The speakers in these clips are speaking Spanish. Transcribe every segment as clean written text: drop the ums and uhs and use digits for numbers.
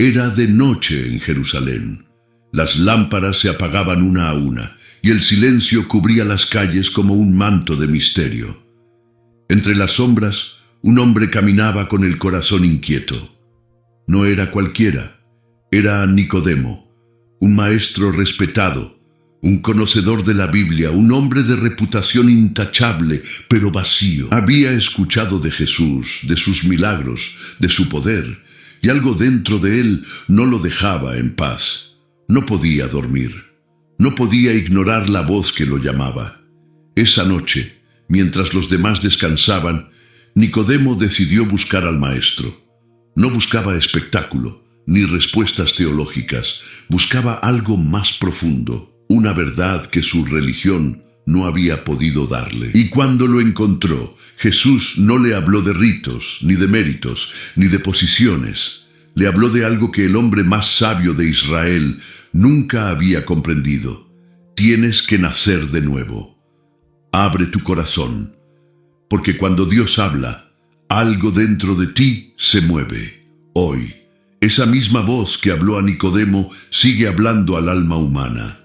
Era de noche en Jerusalén. Las lámparas se apagaban una a una, y el silencio cubría las calles como un manto de misterio. Entre las sombras, un hombre caminaba con el corazón inquieto. No era cualquiera, era Nicodemo, un maestro respetado, un conocedor de la Biblia, un hombre de reputación intachable, pero vacío. Había escuchado de Jesús, de sus milagros, de su poder, y algo dentro de él no lo dejaba en paz. No podía dormir, no podía ignorar la voz que lo llamaba. Esa noche, mientras los demás descansaban, Nicodemo decidió buscar al maestro. No buscaba espectáculo, ni respuestas teológicas, buscaba algo más profundo, una verdad que su religión no había podido darle. Y cuando lo encontró, Jesús no le habló de ritos, ni de méritos, ni de posiciones. Le habló de algo que el hombre más sabio de Israel nunca había comprendido. Tienes que nacer de nuevo. Abre tu corazón, porque cuando Dios habla, algo dentro de ti se mueve. Hoy, esa misma voz que habló a Nicodemo sigue hablando al alma humana.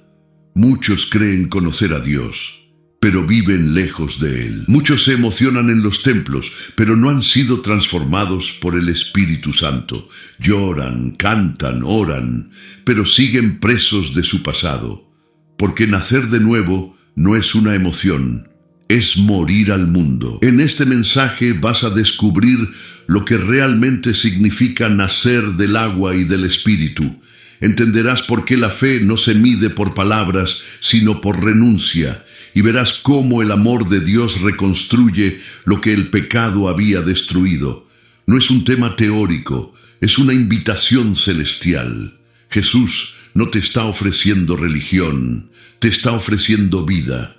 Muchos creen conocer a Dios, pero viven lejos de Él. Muchos se emocionan en los templos, pero no han sido transformados por el Espíritu Santo. Lloran, cantan, oran, pero siguen presos de su pasado, porque nacer de nuevo no es una emoción, es morir al mundo. En este mensaje vas a descubrir lo que realmente significa nacer del agua y del Espíritu. Entenderás por qué la fe no se mide por palabras, sino por renuncia, y verás cómo el amor de Dios reconstruye lo que el pecado había destruido. No es un tema teórico, es una invitación celestial. Jesús no te está ofreciendo religión, te está ofreciendo vida.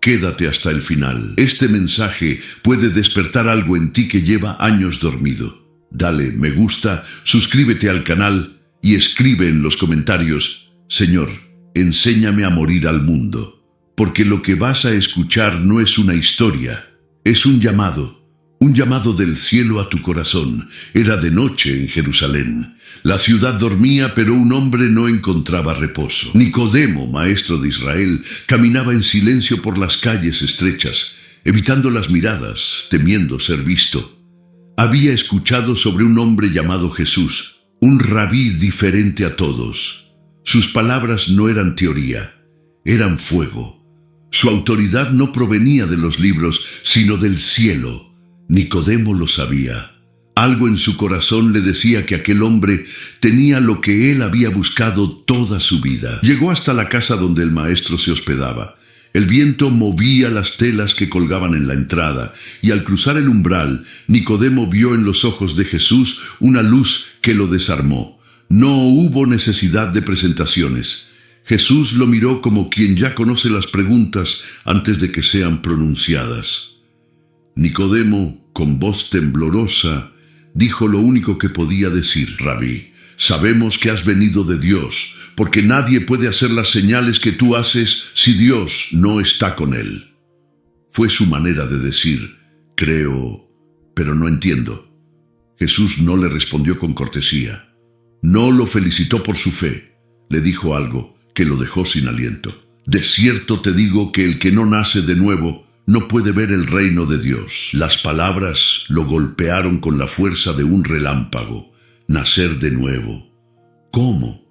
Quédate hasta el final. Este mensaje puede despertar algo en ti que lleva años dormido. Dale me gusta, suscríbete al canal y escribe en los comentarios: Señor, enséñame a morir al mundo. Porque lo que vas a escuchar no es una historia, es un llamado del cielo a tu corazón. Era de noche en Jerusalén. La ciudad dormía, pero un hombre no encontraba reposo. Nicodemo, maestro de Israel, caminaba en silencio por las calles estrechas, evitando las miradas, temiendo ser visto. Había escuchado sobre un hombre llamado Jesús, un rabí diferente a todos. Sus palabras no eran teoría, eran fuego. Su autoridad no provenía de los libros, sino del cielo. Nicodemo lo sabía. Algo en su corazón le decía que aquel hombre tenía lo que él había buscado toda su vida. Llegó hasta la casa donde el maestro se hospedaba. El viento movía las telas que colgaban en la entrada, y al cruzar el umbral, Nicodemo vio en los ojos de Jesús una luz que lo desarmó. No hubo necesidad de presentaciones. Jesús lo miró como quien ya conoce las preguntas antes de que sean pronunciadas. Nicodemo, con voz temblorosa, dijo lo único que podía decir: Rabí, sabemos que has venido de Dios, porque nadie puede hacer las señales que tú haces si Dios no está con él. Fue su manera de decir: creo, pero no entiendo. Jesús no le respondió con cortesía. No lo felicitó por su fe. Le dijo algo que lo dejó sin aliento. De cierto te digo que el que no nace de nuevo no puede ver el reino de Dios. Las palabras lo golpearon con la fuerza de un relámpago. Nacer de nuevo. ¿Cómo?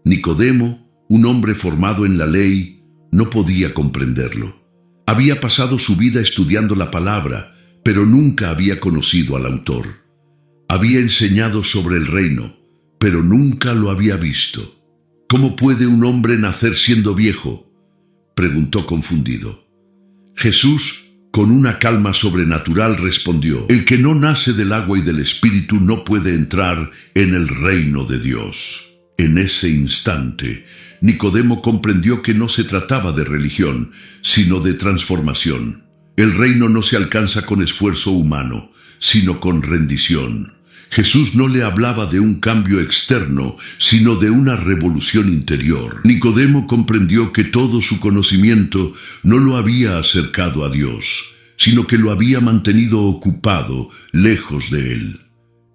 Nicodemo, un hombre formado en la ley, no podía comprenderlo. Había pasado su vida estudiando la palabra, pero nunca había conocido al autor. Había enseñado sobre el reino, pero nunca lo había visto. ¿Cómo puede un hombre nacer siendo viejo?, preguntó confundido. Jesús, con una calma sobrenatural, respondió: el que no nace del agua y del Espíritu no puede entrar en el reino de Dios. En ese instante, Nicodemo comprendió que no se trataba de religión, sino de transformación. El reino no se alcanza con esfuerzo humano, sino con rendición. Jesús no le hablaba de un cambio externo, sino de una revolución interior. Nicodemo comprendió que todo su conocimiento no lo había acercado a Dios, sino que lo había mantenido ocupado lejos de él.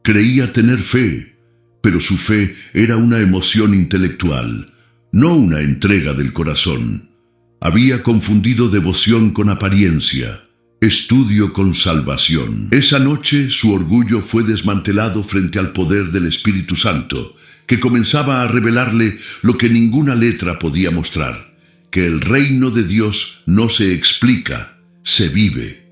Creía tener fe, Pero su fe era una emoción intelectual, no una entrega del corazón. Había confundido devoción con apariencia, estudio con salvación. Esa noche su orgullo fue desmantelado frente al poder del Espíritu Santo, que comenzaba a revelarle lo que ninguna letra podía mostrar, que el reino de Dios no se explica, se vive.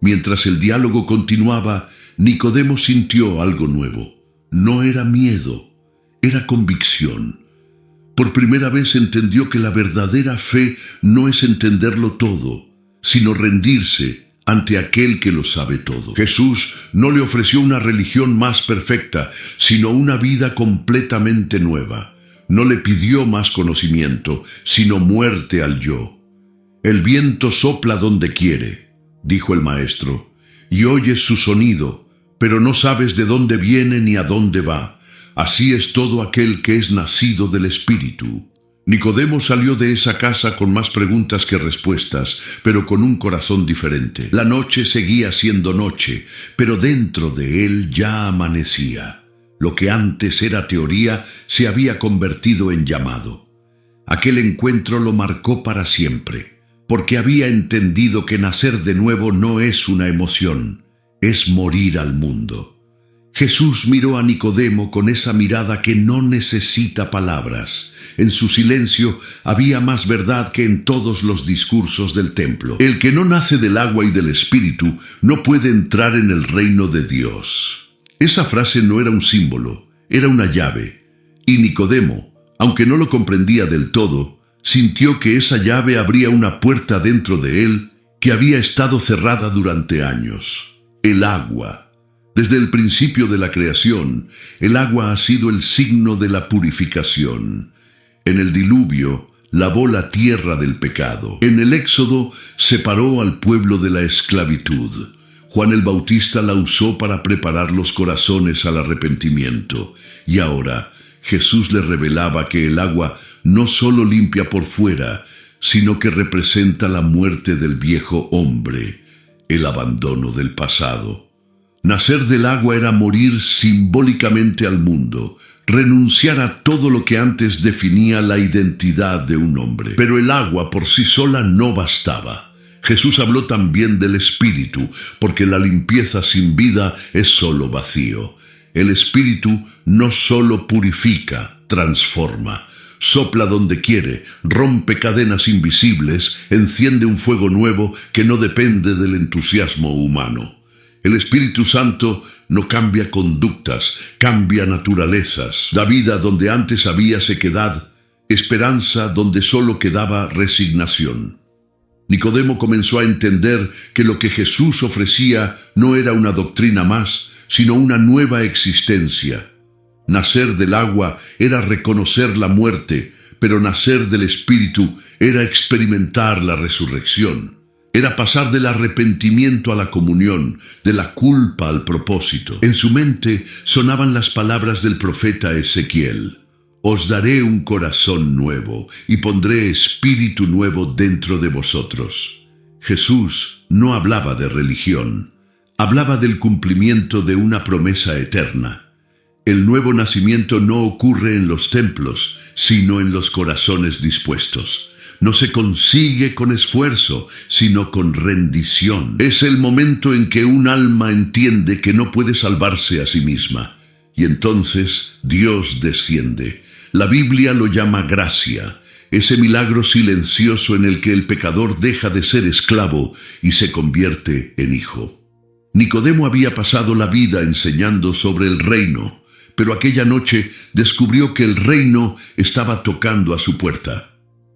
Mientras el diálogo continuaba, Nicodemo sintió algo nuevo. No era miedo, era convicción. Por primera vez entendió que la verdadera fe no es entenderlo todo, sino rendirse ante aquel que lo sabe todo. Jesús no le ofreció una religión más perfecta, sino una vida completamente nueva. No le pidió más conocimiento, sino muerte al yo. El viento sopla donde quiere, dijo el maestro, y oyes su sonido, pero no sabes de dónde viene ni a dónde va. Así es todo aquel que es nacido del Espíritu. Nicodemo salió de esa casa con más preguntas que respuestas, pero con un corazón diferente. La noche seguía siendo noche, pero dentro de él ya amanecía. Lo que antes era teoría se había convertido en llamado. Aquel encuentro lo marcó para siempre, porque había entendido que nacer de nuevo no es una emoción, es morir al mundo. Jesús miró a Nicodemo con esa mirada que no necesita palabras. En su silencio había más verdad que en todos los discursos del templo. El que no nace del agua y del Espíritu no puede entrar en el reino de Dios. Esa frase no era un símbolo, era una llave. Y Nicodemo, aunque no lo comprendía del todo, sintió que esa llave abría una puerta dentro de él que había estado cerrada durante años. El agua. Desde el principio de la creación, el agua ha sido el signo de la purificación. En el diluvio, lavó la tierra del pecado. En el Éxodo, separó al pueblo de la esclavitud. Juan el Bautista la usó para preparar los corazones al arrepentimiento. Y ahora, Jesús le revelaba que el agua no solo limpia por fuera, sino que representa la muerte del viejo hombre, el abandono del pasado. Nacer del agua era morir simbólicamente al mundo, renunciar a todo lo que antes definía la identidad de un hombre. Pero el agua por sí sola no bastaba. Jesús habló también del Espíritu, porque la limpieza sin vida es solo vacío. El Espíritu no solo purifica, transforma. Sopla donde quiere, rompe cadenas invisibles, enciende un fuego nuevo que no depende del entusiasmo humano. El Espíritu Santo no cambia conductas, cambia naturalezas, da vida donde antes había sequedad, esperanza donde solo quedaba resignación. Nicodemo comenzó a entender que lo que Jesús ofrecía no era una doctrina más, sino una nueva existencia. Nacer del agua era reconocer la muerte, pero nacer del Espíritu era experimentar la resurrección. Era pasar del arrepentimiento a la comunión, de la culpa al propósito. En su mente sonaban las palabras del profeta Ezequiel. Os daré un corazón nuevo y pondré espíritu nuevo dentro de vosotros. Jesús no hablaba de religión, hablaba del cumplimiento de una promesa eterna. El nuevo nacimiento no ocurre en los templos, sino en los corazones dispuestos. No se consigue con esfuerzo, sino con rendición. Es el momento en que un alma entiende que no puede salvarse a sí misma. Y entonces Dios desciende. La Biblia lo llama gracia, ese milagro silencioso en el que el pecador deja de ser esclavo y se convierte en hijo. Nicodemo había pasado la vida enseñando sobre el reino, pero aquella noche descubrió que el reino estaba tocando a su puerta.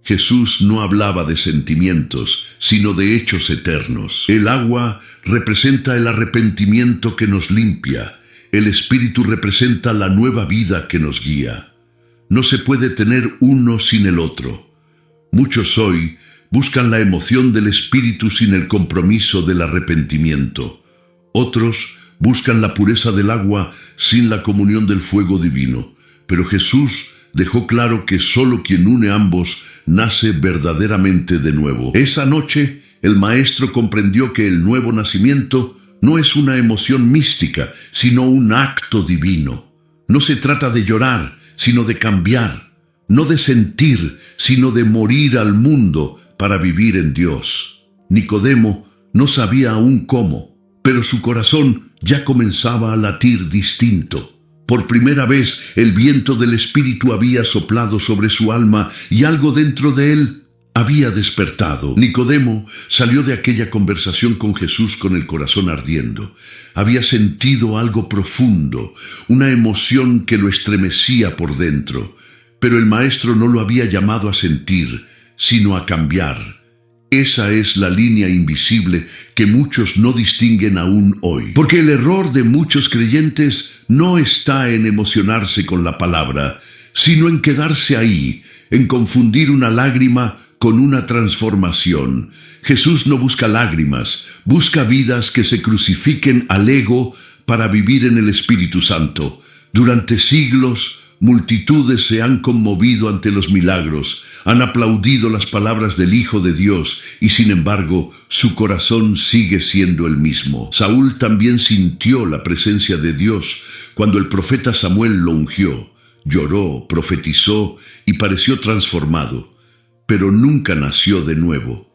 Jesús no hablaba de sentimientos, sino de hechos eternos. El agua representa el arrepentimiento que nos limpia. El Espíritu representa la nueva vida que nos guía. No se puede tener uno sin el otro. Muchos hoy buscan la emoción del Espíritu sin el compromiso del arrepentimiento. Otros buscan la pureza del agua sin la comunión del fuego divino. Pero Jesús dejó claro que solo quien une ambos nace verdaderamente de nuevo. Esa noche, el maestro comprendió que el nuevo nacimiento no es una emoción mística, sino un acto divino. No se trata de llorar, sino de cambiar. No de sentir, sino de morir al mundo para vivir en Dios. Nicodemo no sabía aún cómo, pero su corazón ya comenzaba a latir distinto. Por primera vez el viento del Espíritu había soplado sobre su alma y algo dentro de él había despertado. Nicodemo salió de aquella conversación con Jesús con el corazón ardiendo. Había sentido algo profundo, una emoción que lo estremecía por dentro. Pero el Maestro no lo había llamado a sentir, sino a cambiar. Esa es la línea invisible que muchos no distinguen aún hoy. Porque el error de muchos creyentes no está en emocionarse con la palabra, sino en quedarse ahí, en confundir una lágrima con una transformación. Jesús no busca lágrimas, busca vidas que se crucifiquen al ego para vivir en el Espíritu Santo. Durante siglos, multitudes se han conmovido ante los milagros, han aplaudido las palabras del Hijo de Dios y sin embargo su corazón sigue siendo el mismo. Saúl también sintió la presencia de Dios cuando el profeta Samuel lo ungió. Lloró, profetizó y pareció transformado, pero nunca nació de nuevo.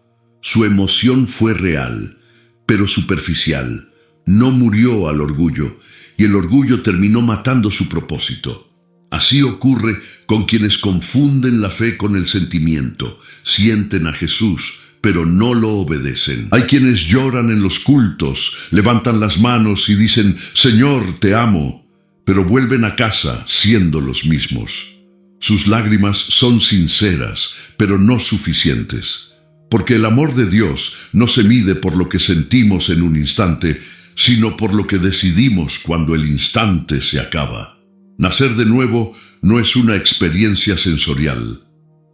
Su emoción fue real, pero superficial. No murió al orgullo y el orgullo terminó matando su propósito. Así ocurre con quienes confunden la fe con el sentimiento, sienten a Jesús, pero no lo obedecen. Hay quienes lloran en los cultos, levantan las manos y dicen, Señor, te amo, pero vuelven a casa siendo los mismos. Sus lágrimas son sinceras, pero no suficientes, porque el amor de Dios no se mide por lo que sentimos en un instante, sino por lo que decidimos cuando el instante se acaba. Nacer de nuevo no es una experiencia sensorial,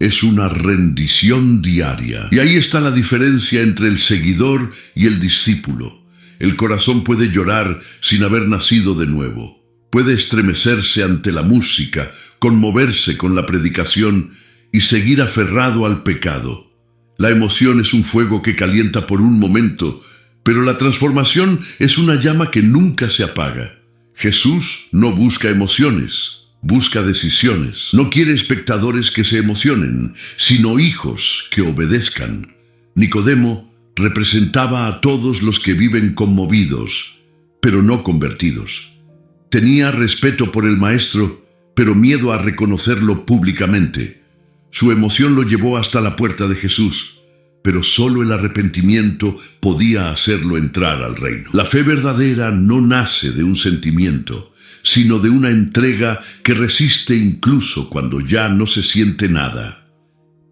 es una rendición diaria. Y ahí está la diferencia entre el seguidor y el discípulo. El corazón puede llorar sin haber nacido de nuevo, puede estremecerse ante la música, conmoverse con la predicación y seguir aferrado al pecado. La emoción es un fuego que calienta por un momento, pero la transformación es una llama que nunca se apaga. Jesús no busca emociones, busca decisiones. No quiere espectadores que se emocionen, sino hijos que obedezcan. Nicodemo representaba a todos los que viven conmovidos, pero no convertidos. Tenía respeto por el Maestro, pero miedo a reconocerlo públicamente. Su emoción lo llevó hasta la puerta de Jesús, pero solo el arrepentimiento podía hacerlo entrar al reino. La fe verdadera no nace de un sentimiento, sino de una entrega que resiste incluso cuando ya no se siente nada.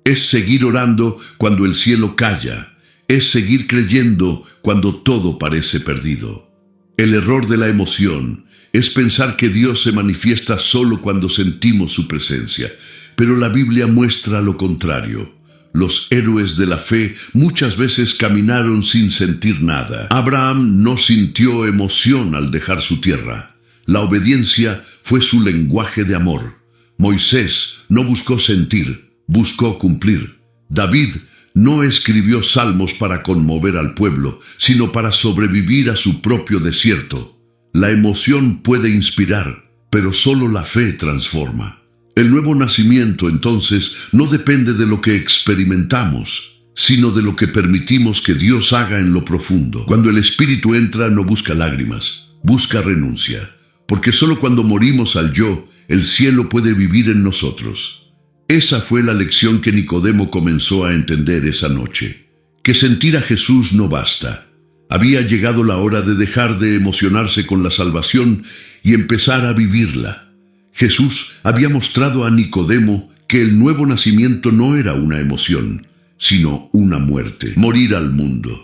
Es seguir orando cuando el cielo calla, es seguir creyendo cuando todo parece perdido. El error de la emoción es pensar que Dios se manifiesta solo cuando sentimos su presencia, pero la Biblia muestra lo contrario. Los héroes de la fe muchas veces caminaron sin sentir nada. Abraham no sintió emoción al dejar su tierra. La obediencia fue su lenguaje de amor. Moisés no buscó sentir, buscó cumplir. David no escribió salmos para conmover al pueblo, sino para sobrevivir a su propio desierto. La emoción puede inspirar, pero solo la fe transforma. El nuevo nacimiento, entonces, no depende de lo que experimentamos, sino de lo que permitimos que Dios haga en lo profundo. Cuando el Espíritu entra, no busca lágrimas, busca renuncia, porque solo cuando morimos al yo, el cielo puede vivir en nosotros. Esa fue la lección que Nicodemo comenzó a entender esa noche, que sentir a Jesús no basta. Había llegado la hora de dejar de emocionarse con la salvación y empezar a vivirla. Jesús había mostrado a Nicodemo que el nuevo nacimiento no era una emoción, sino una muerte, morir al mundo.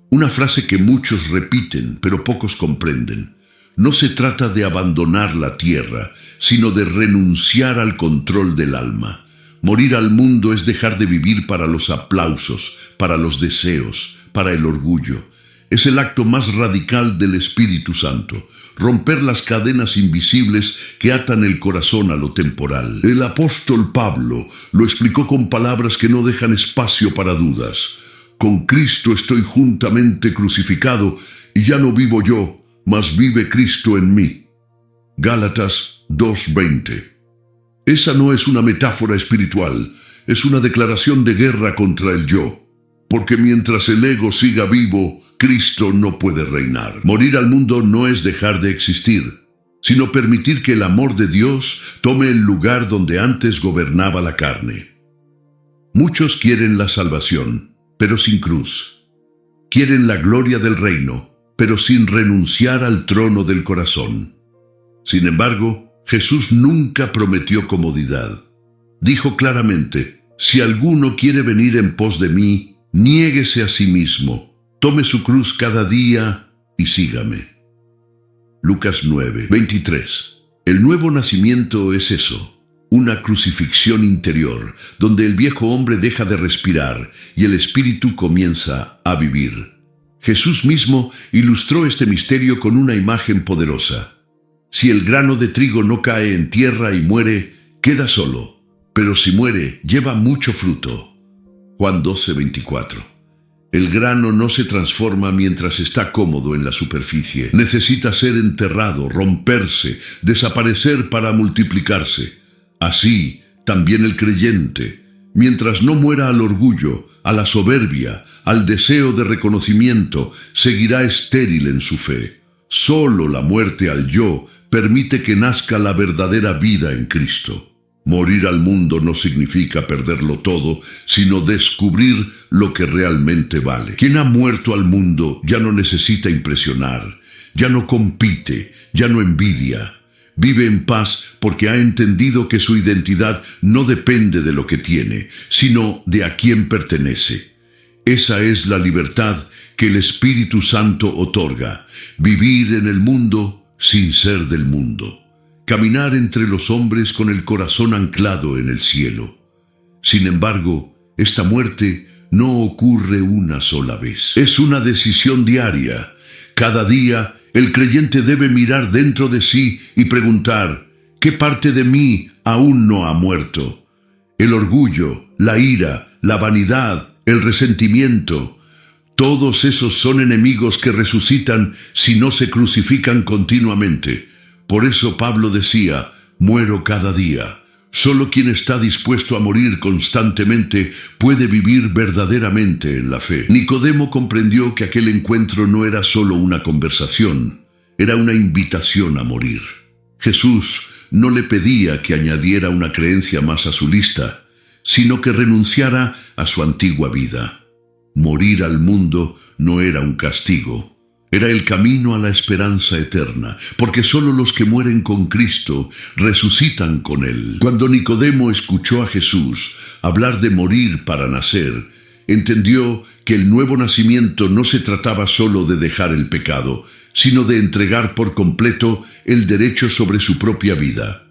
Una frase que muchos repiten, pero pocos comprenden. No se trata de abandonar la tierra, sino de renunciar al control del alma. Morir al mundo es dejar de vivir para los aplausos, para los deseos, para el orgullo. Es el acto más radical del Espíritu Santo, romper las cadenas invisibles que atan el corazón a lo temporal. El apóstol Pablo lo explicó con palabras que no dejan espacio para dudas. Con Cristo estoy juntamente crucificado, y ya no vivo yo, mas vive Cristo en mí. Gálatas 2:20. Esa no es una metáfora espiritual, es una declaración de guerra contra el yo. Porque mientras el ego siga vivo, Cristo no puede reinar. Morir al mundo no es dejar de existir, sino permitir que el amor de Dios tome el lugar donde antes gobernaba la carne. Muchos quieren la salvación, pero sin cruz. Quieren la gloria del reino, pero sin renunciar al trono del corazón. Sin embargo, Jesús nunca prometió comodidad. Dijo claramente: si alguno quiere venir en pos de mí, niéguese a sí mismo, tome su cruz cada día y sígame. Lucas 9:23. El nuevo nacimiento es eso, una crucifixión interior, donde el viejo hombre deja de respirar y el espíritu comienza a vivir. Jesús mismo ilustró este misterio con una imagen poderosa. Si el grano de trigo no cae en tierra y muere, queda solo, pero si muere, lleva mucho fruto. Juan 12:24. El grano no se transforma mientras está cómodo en la superficie. Necesita ser enterrado, romperse, desaparecer para multiplicarse. Así, también el creyente, mientras no muera al orgullo, a la soberbia, al deseo de reconocimiento, seguirá estéril en su fe. Solo la muerte al yo permite que nazca la verdadera vida en Cristo. Morir al mundo no significa perderlo todo, sino descubrir lo que realmente vale. Quien ha muerto al mundo ya no necesita impresionar, ya no compite, ya no envidia. Vive en paz porque ha entendido que su identidad no depende de lo que tiene, sino de a quién pertenece. Esa es la libertad que el Espíritu Santo otorga: vivir en el mundo sin ser del mundo. Caminar entre los hombres con el corazón anclado en el cielo. Sin embargo, esta muerte no ocurre una sola vez. Es una decisión diaria. Cada día, el creyente debe mirar dentro de sí y preguntar: ¿qué parte de mí aún no ha muerto? El orgullo, la ira, la vanidad, el resentimiento. Todos esos son enemigos que resucitan si no se crucifican continuamente. Por eso Pablo decía: muero cada día. Solo quien está dispuesto a morir constantemente puede vivir verdaderamente en la fe. Nicodemo comprendió que aquel encuentro no era solo una conversación, era una invitación a morir. Jesús no le pedía que añadiera una creencia más a su lista, sino que renunciara a su antigua vida. Morir al mundo no era un castigo, era el camino a la esperanza eterna, porque solo los que mueren con Cristo resucitan con Él. Cuando Nicodemo escuchó a Jesús hablar de morir para nacer, entendió que el nuevo nacimiento no se trataba solo de dejar el pecado, sino de entregar por completo el derecho sobre su propia vida.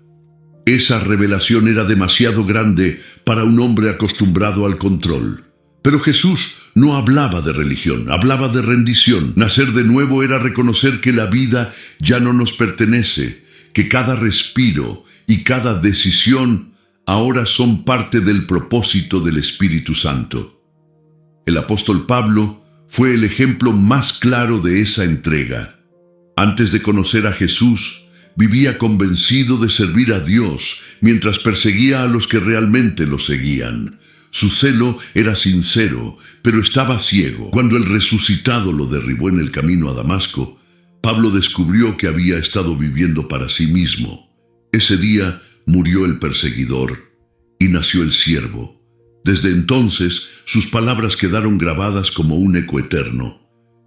Esa revelación era demasiado grande para un hombre acostumbrado al control. Pero Jesús no hablaba de religión, hablaba de rendición. Nacer de nuevo era reconocer que la vida ya no nos pertenece, que cada respiro y cada decisión ahora son parte del propósito del Espíritu Santo. El apóstol Pablo fue el ejemplo más claro de esa entrega. Antes de conocer a Jesús, vivía convencido de servir a Dios mientras perseguía a los que realmente lo seguían. Su celo era sincero, pero estaba ciego. Cuando el resucitado lo derribó en el camino a Damasco, Pablo descubrió que había estado viviendo para sí mismo. Ese día murió el perseguidor y nació el siervo. Desde entonces, sus palabras quedaron grabadas como un eco eterno.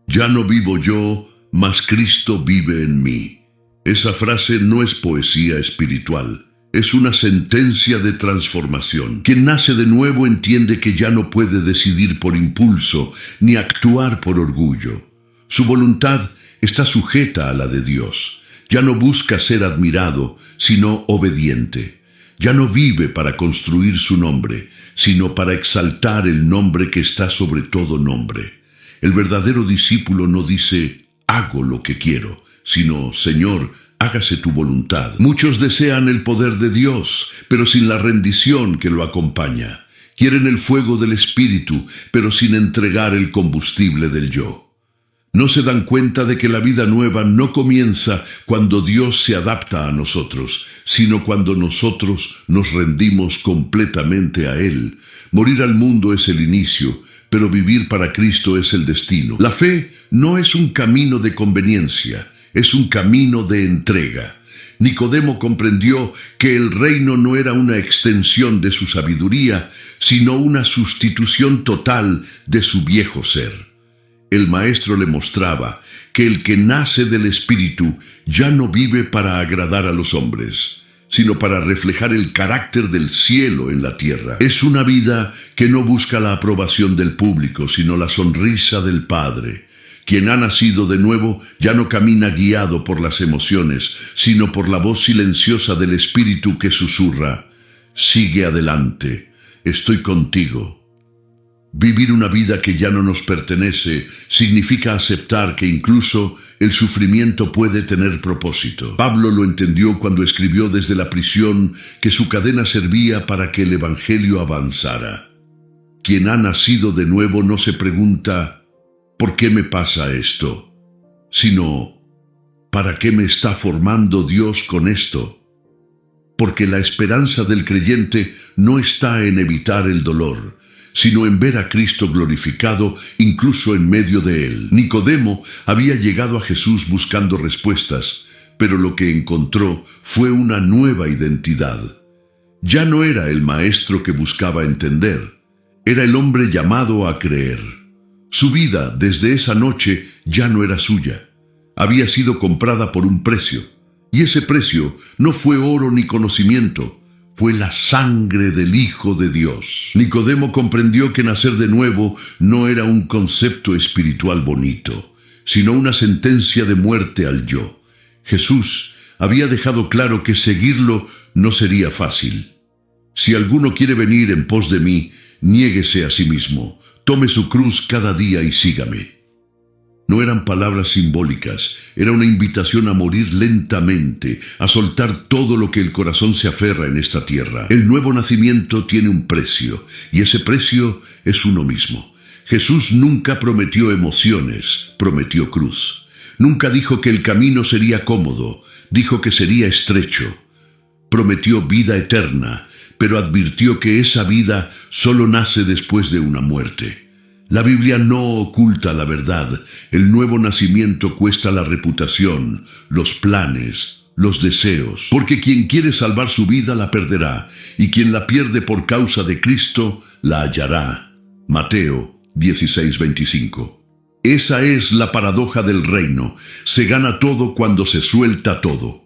Ya no vivo yo, mas Cristo vive en mí. Esa frase no es poesía espiritual. Es una sentencia de transformación. Quien nace de nuevo entiende que ya no puede decidir por impulso ni actuar por orgullo. Su voluntad está sujeta a la de Dios. Ya no busca ser admirado, sino obediente. Ya no vive para construir su nombre, sino para exaltar el nombre que está sobre todo nombre. El verdadero discípulo no dice: hago lo que quiero, sino: Señor, hágase tu voluntad. Muchos desean el poder de Dios, pero sin la rendición que lo acompaña. Quieren el fuego del Espíritu, pero sin entregar el combustible del yo. No se dan cuenta de que la vida nueva no comienza cuando Dios se adapta a nosotros, sino cuando nosotros nos rendimos completamente a Él. Morir al mundo es el inicio, pero vivir para Cristo es el destino. La fe no es un camino de conveniencia, es un camino de entrega. Nicodemo comprendió que el reino no era una extensión de su sabiduría, sino una sustitución total de su viejo ser. El Maestro le mostraba que el que nace del Espíritu ya no vive para agradar a los hombres, sino para reflejar el carácter del cielo en la tierra. Es una vida que no busca la aprobación del público, sino la sonrisa del Padre. Quien ha nacido de nuevo ya no camina guiado por las emociones, sino por la voz silenciosa del Espíritu que susurra: sigue adelante, estoy contigo. Vivir una vida que ya no nos pertenece significa aceptar que incluso el sufrimiento puede tener propósito. Pablo lo entendió cuando escribió desde la prisión que su cadena servía para que el Evangelio avanzara. Quien ha nacido de nuevo no se pregunta: ¿por qué me pasa esto?, sino: ¿para qué me está formando Dios con esto? Porque la esperanza del creyente no está en evitar el dolor, sino en ver a Cristo glorificado incluso en medio de él. Nicodemo había llegado a Jesús buscando respuestas, pero lo que encontró fue una nueva identidad. Ya no era el maestro que buscaba entender, era el hombre llamado a creer. Su vida, desde esa noche, ya no era suya. Había sido comprada por un precio, y ese precio no fue oro ni conocimiento, fue la sangre del Hijo de Dios. Nicodemo comprendió que nacer de nuevo no era un concepto espiritual bonito, sino una sentencia de muerte al yo. Jesús había dejado claro que seguirlo no sería fácil. Si alguno quiere venir en pos de mí, niéguese a sí mismo, tome su cruz cada día y sígame. No eran palabras simbólicas, era una invitación a morir lentamente, a soltar todo lo que el corazón se aferra en esta tierra. El nuevo nacimiento tiene un precio, y ese precio es uno mismo. Jesús nunca prometió emociones, prometió cruz. Nunca dijo que el camino sería cómodo, dijo que sería estrecho. Prometió vida eterna, pero advirtió que esa vida solo nace después de una muerte. La Biblia no oculta la verdad. El nuevo nacimiento cuesta la reputación, los planes, los deseos. Porque quien quiere salvar su vida la perderá, y quien la pierde por causa de Cristo la hallará. Mateo 16:25. Esa es la paradoja del reino. Se gana todo cuando se suelta todo.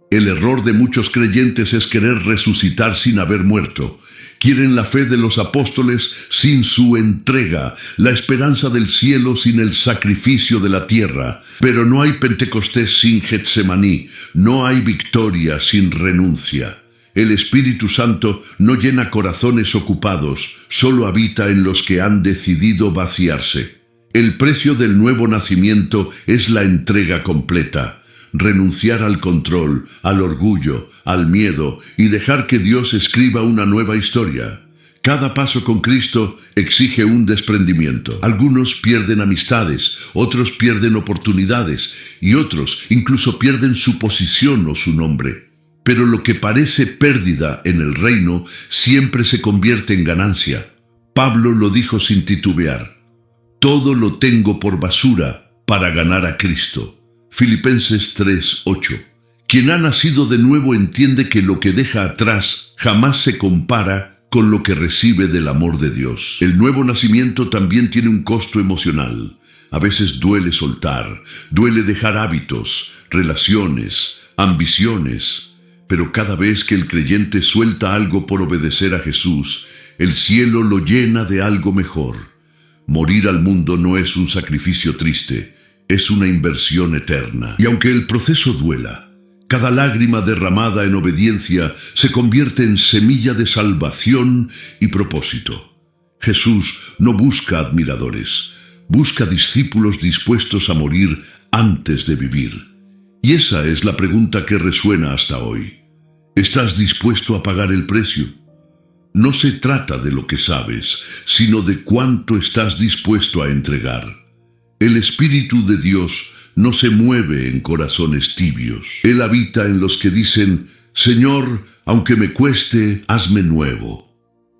El error de muchos creyentes es querer resucitar sin haber muerto. Quieren la fe de los apóstoles sin su entrega, la esperanza del cielo sin el sacrificio de la tierra. Pero no hay Pentecostés sin Getsemaní, no hay victoria sin renuncia. El Espíritu Santo no llena corazones ocupados, solo habita en los que han decidido vaciarse. El precio del nuevo nacimiento es la entrega completa. Renunciar al control, al orgullo, al miedo y dejar que Dios escriba una nueva historia. Cada paso con Cristo exige un desprendimiento. Algunos pierden amistades, otros pierden oportunidades y otros incluso pierden su posición o su nombre. Pero lo que parece pérdida en el reino siempre se convierte en ganancia. Pablo lo dijo sin titubear: todo lo tengo por basura para ganar a Cristo. Filipenses 3:8. Quien ha nacido de nuevo entiende que lo que deja atrás jamás se compara con lo que recibe del amor de Dios. El nuevo nacimiento también tiene un costo emocional. A veces duele soltar, duele dejar hábitos, relaciones, ambiciones. Pero cada vez que el creyente suelta algo por obedecer a Jesús, el cielo lo llena de algo mejor. Morir al mundo no es un sacrificio triste, es una inversión eterna. Y aunque el proceso duela, cada lágrima derramada en obediencia se convierte en semilla de salvación y propósito. Jesús no busca admiradores, busca discípulos dispuestos a morir antes de vivir. Y esa es la pregunta que resuena hasta hoy. ¿Estás dispuesto a pagar el precio? No se trata de lo que sabes, sino de cuánto estás dispuesto a entregar. El Espíritu de Dios no se mueve en corazones tibios. Él habita en los que dicen: Señor, aunque me cueste, hazme nuevo.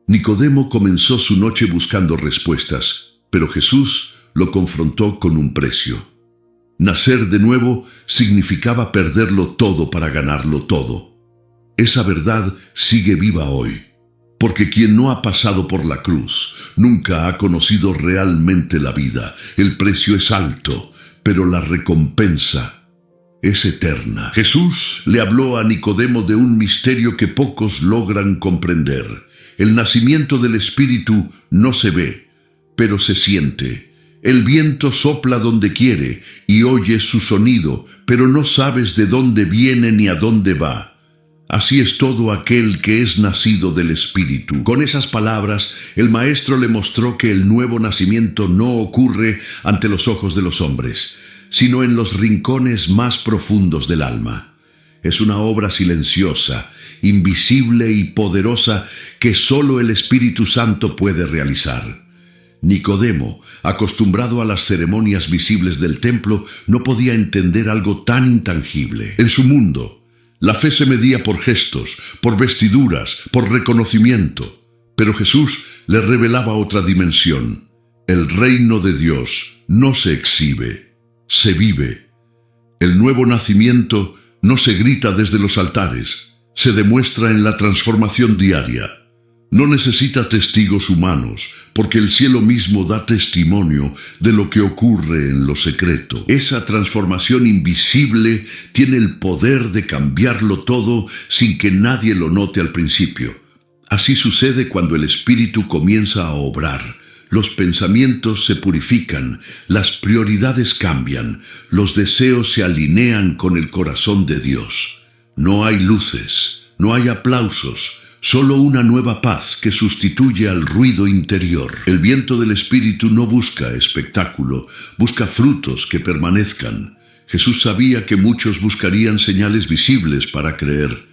Nicodemo comenzó su noche buscando respuestas, pero Jesús lo confrontó con un precio. Nacer de nuevo significaba perderlo todo para ganarlo todo. Esa verdad sigue viva hoy, porque quien no ha pasado por la cruz nunca ha conocido realmente la vida. El precio es alto, pero la recompensa es eterna. Jesús le habló a Nicodemo de un misterio que pocos logran comprender. El nacimiento del Espíritu no se ve, pero se siente. El viento sopla donde quiere y oyes su sonido, pero no sabes de dónde viene ni a dónde va. Así es todo aquel que es nacido del Espíritu. Con esas palabras, el Maestro le mostró que el nuevo nacimiento no ocurre ante los ojos de los hombres, sino en los rincones más profundos del alma. Es una obra silenciosa, invisible y poderosa que solo el Espíritu Santo puede realizar. Nicodemo, acostumbrado a las ceremonias visibles del templo, no podía entender algo tan intangible. En su mundo, la fe se medía por gestos, por vestiduras, por reconocimiento. Pero Jesús le revelaba otra dimensión. El reino de Dios no se exhibe, se vive. El nuevo nacimiento no se grita desde los altares, se demuestra en la transformación diaria. No necesita testigos humanos, porque el cielo mismo da testimonio de lo que ocurre en lo secreto. Esa transformación invisible tiene el poder de cambiarlo todo sin que nadie lo note al principio. Así sucede cuando el Espíritu comienza a obrar. Los pensamientos se purifican, las prioridades cambian, los deseos se alinean con el corazón de Dios. No hay luces, no hay aplausos, solo una nueva paz que sustituye al ruido interior. El viento del Espíritu no busca espectáculo, busca frutos que permanezcan. Jesús sabía que muchos buscarían señales visibles para creer,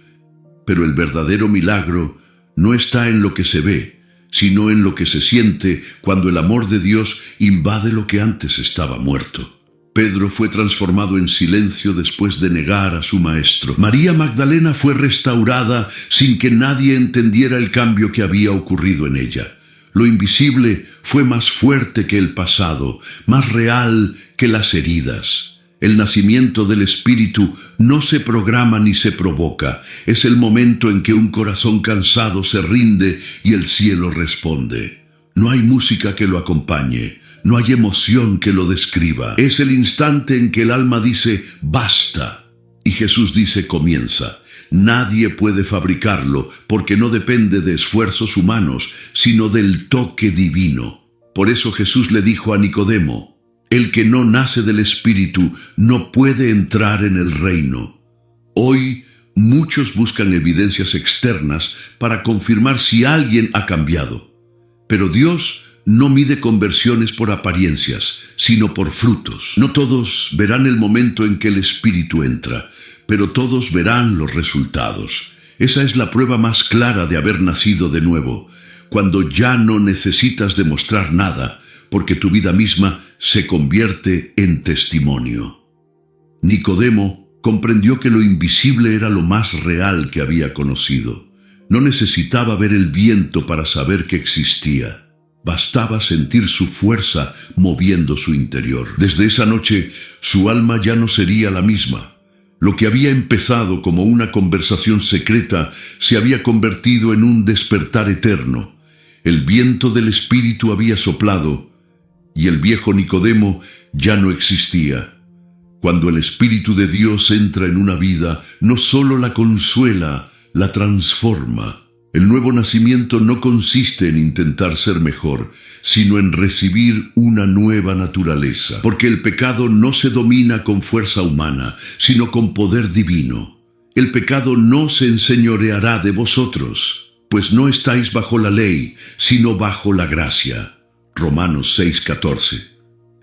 pero el verdadero milagro no está en lo que se ve, sino en lo que se siente cuando el amor de Dios invade lo que antes estaba muerto. Pedro fue transformado en silencio después de negar a su maestro. María Magdalena fue restaurada sin que nadie entendiera el cambio que había ocurrido en ella. Lo invisible fue más fuerte que el pasado, más real que las heridas. El nacimiento del Espíritu no se programa ni se provoca. Es el momento en que un corazón cansado se rinde y el cielo responde. No hay música que lo acompañe. No hay emoción que lo describa. Es el instante en que el alma dice, basta, y Jesús dice, comienza. Nadie puede fabricarlo porque no depende de esfuerzos humanos, sino del toque divino. Por eso Jesús le dijo a Nicodemo, el que no nace del Espíritu no puede entrar en el reino. Hoy, muchos buscan evidencias externas para confirmar si alguien ha cambiado. Pero Dios no mide conversiones por apariencias, sino por frutos. No todos verán el momento en que el Espíritu entra, pero todos verán los resultados. Esa es la prueba más clara de haber nacido de nuevo, cuando ya no necesitas demostrar nada, porque tu vida misma se convierte en testimonio. Nicodemo comprendió que lo invisible era lo más real que había conocido. No necesitaba ver el viento para saber que existía. Bastaba sentir su fuerza moviendo su interior. Desde esa noche, su alma ya no sería la misma. Lo que había empezado como una conversación secreta se había convertido en un despertar eterno. El viento del Espíritu había soplado y el viejo Nicodemo ya no existía. Cuando el Espíritu de Dios entra en una vida, no solo la consuela, la transforma. El nuevo nacimiento no consiste en intentar ser mejor, sino en recibir una nueva naturaleza, porque el pecado no se domina con fuerza humana, sino con poder divino. El pecado no se enseñoreará de vosotros, pues no estáis bajo la ley, sino bajo la gracia. Romanos 6:14.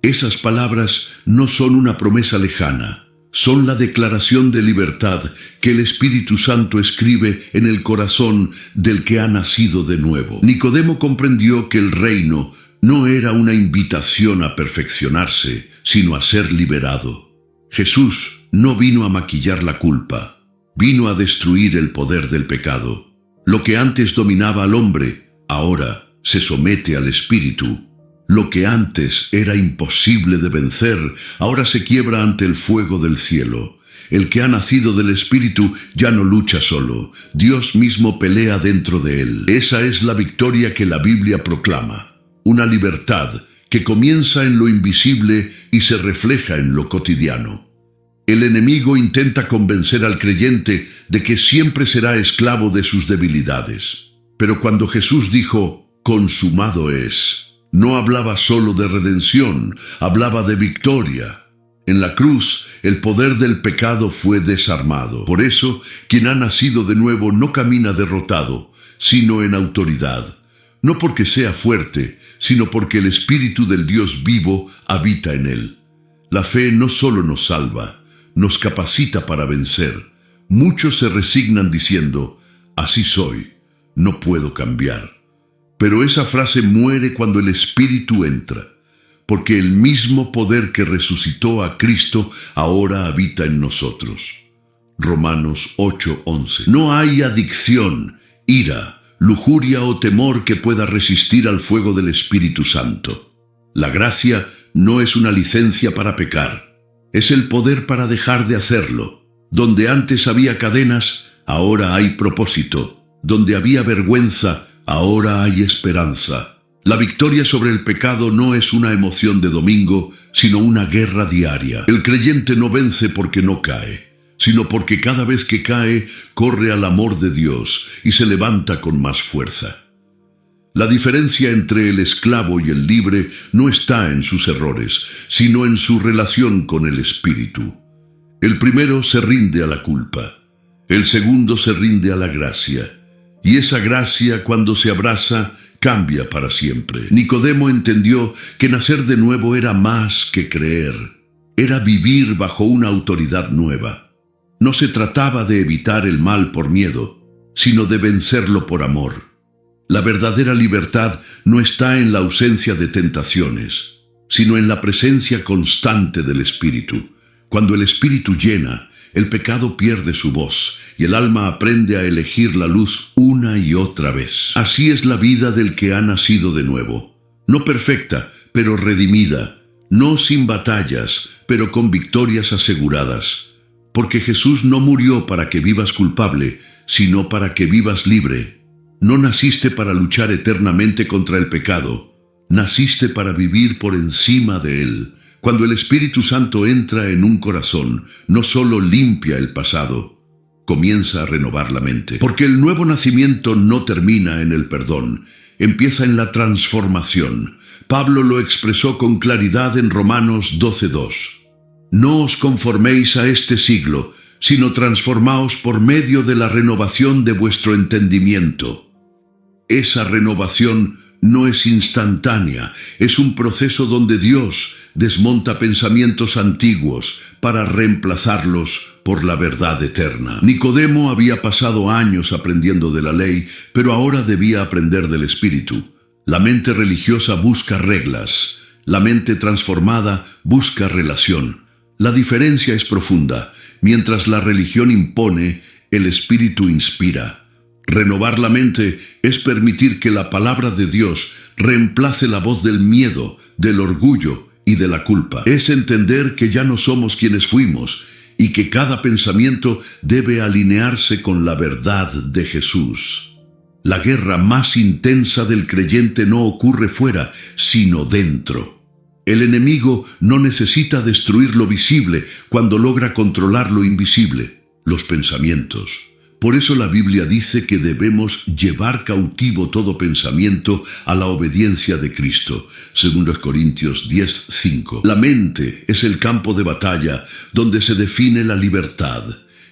Esas palabras no son una promesa lejana, son la declaración de libertad que el Espíritu Santo escribe en el corazón del que ha nacido de nuevo. Nicodemo comprendió que el reino No era una invitación a perfeccionarse, sino a ser liberado. Jesús no vino a maquillar la culpa, vino a destruir el poder del pecado. Lo que antes dominaba al hombre, ahora se somete al espíritu. Lo que antes era imposible de vencer, ahora se quiebra ante el fuego del cielo. El que ha nacido del Espíritu ya no lucha solo, Dios mismo pelea dentro de él. Esa es la victoria que la Biblia proclama, una libertad que comienza en lo invisible y se refleja en lo cotidiano. El enemigo intenta convencer al creyente de que siempre será esclavo de sus debilidades. Pero cuando Jesús dijo, consumado es, no hablaba solo de redención, hablaba de victoria. En la cruz, el poder del pecado fue desarmado. Por eso, quien ha nacido de nuevo no camina derrotado, sino en autoridad. No porque sea fuerte, sino porque el Espíritu del Dios vivo habita en él. La fe no solo nos salva, nos capacita para vencer. Muchos se resignan diciendo, así soy, no puedo cambiar. Pero esa frase muere cuando el Espíritu entra. Porque el mismo poder que resucitó a Cristo ahora habita en nosotros. Romanos 8:11. No hay adicción, ira, lujuria o temor que pueda resistir al fuego del Espíritu Santo. La gracia no es una licencia para pecar, es el poder para dejar de hacerlo. Donde antes había cadenas, ahora hay propósito. Donde había vergüenza, ahora hay esperanza. La victoria sobre el pecado no es una emoción de domingo, sino una guerra diaria. El creyente no vence porque no cae, sino porque cada vez que cae, corre al amor de Dios y se levanta con más fuerza. La diferencia entre el esclavo y el libre no está en sus errores, sino en su relación con el Espíritu. El primero se rinde a la culpa, el segundo se rinde a la gracia, y esa gracia, cuando se abraza, cambia para siempre. Nicodemo entendió que nacer de nuevo era más que creer, era vivir bajo una autoridad nueva. No se trataba de evitar el mal por miedo, sino de vencerlo por amor. La verdadera libertad no está en la ausencia de tentaciones, sino en la presencia constante del Espíritu. Cuando el Espíritu llena, el pecado pierde su voz y el alma aprende a elegir la luz una y otra vez. Así es la vida del que ha nacido de nuevo. No perfecta, pero redimida. No sin batallas, pero con victorias aseguradas. Porque Jesús no murió para que vivas culpable, sino para que vivas libre. No naciste para luchar eternamente contra el pecado. Naciste para vivir por encima de él. Cuando el Espíritu Santo entra en un corazón, no solo limpia el pasado, comienza a renovar la mente. Porque el nuevo nacimiento no termina en el perdón, empieza en la transformación. Pablo lo expresó con claridad en Romanos 12:2. No os conforméis a este siglo, sino transformaos por medio de la renovación de vuestro entendimiento. Esa renovación no es instantánea, es un proceso donde Dios desmonta pensamientos antiguos para reemplazarlos por la verdad eterna. Nicodemo había pasado años aprendiendo de la ley, pero ahora debía aprender del Espíritu. La mente religiosa busca reglas, la mente transformada busca relación. La diferencia es profunda. Mientras la religión impone, el Espíritu inspira. Renovar la mente es permitir que la palabra de Dios reemplace la voz del miedo, del orgullo y de la culpa. Es entender que ya no somos quienes fuimos y que cada pensamiento debe alinearse con la verdad de Jesús. La guerra más intensa del creyente no ocurre fuera, sino dentro. El enemigo no necesita destruir lo visible cuando logra controlar lo invisible, los pensamientos. Por eso la Biblia dice que debemos llevar cautivo todo pensamiento a la obediencia de Cristo. 2 Corintios 10:5. La mente es el campo de batalla donde se define la libertad.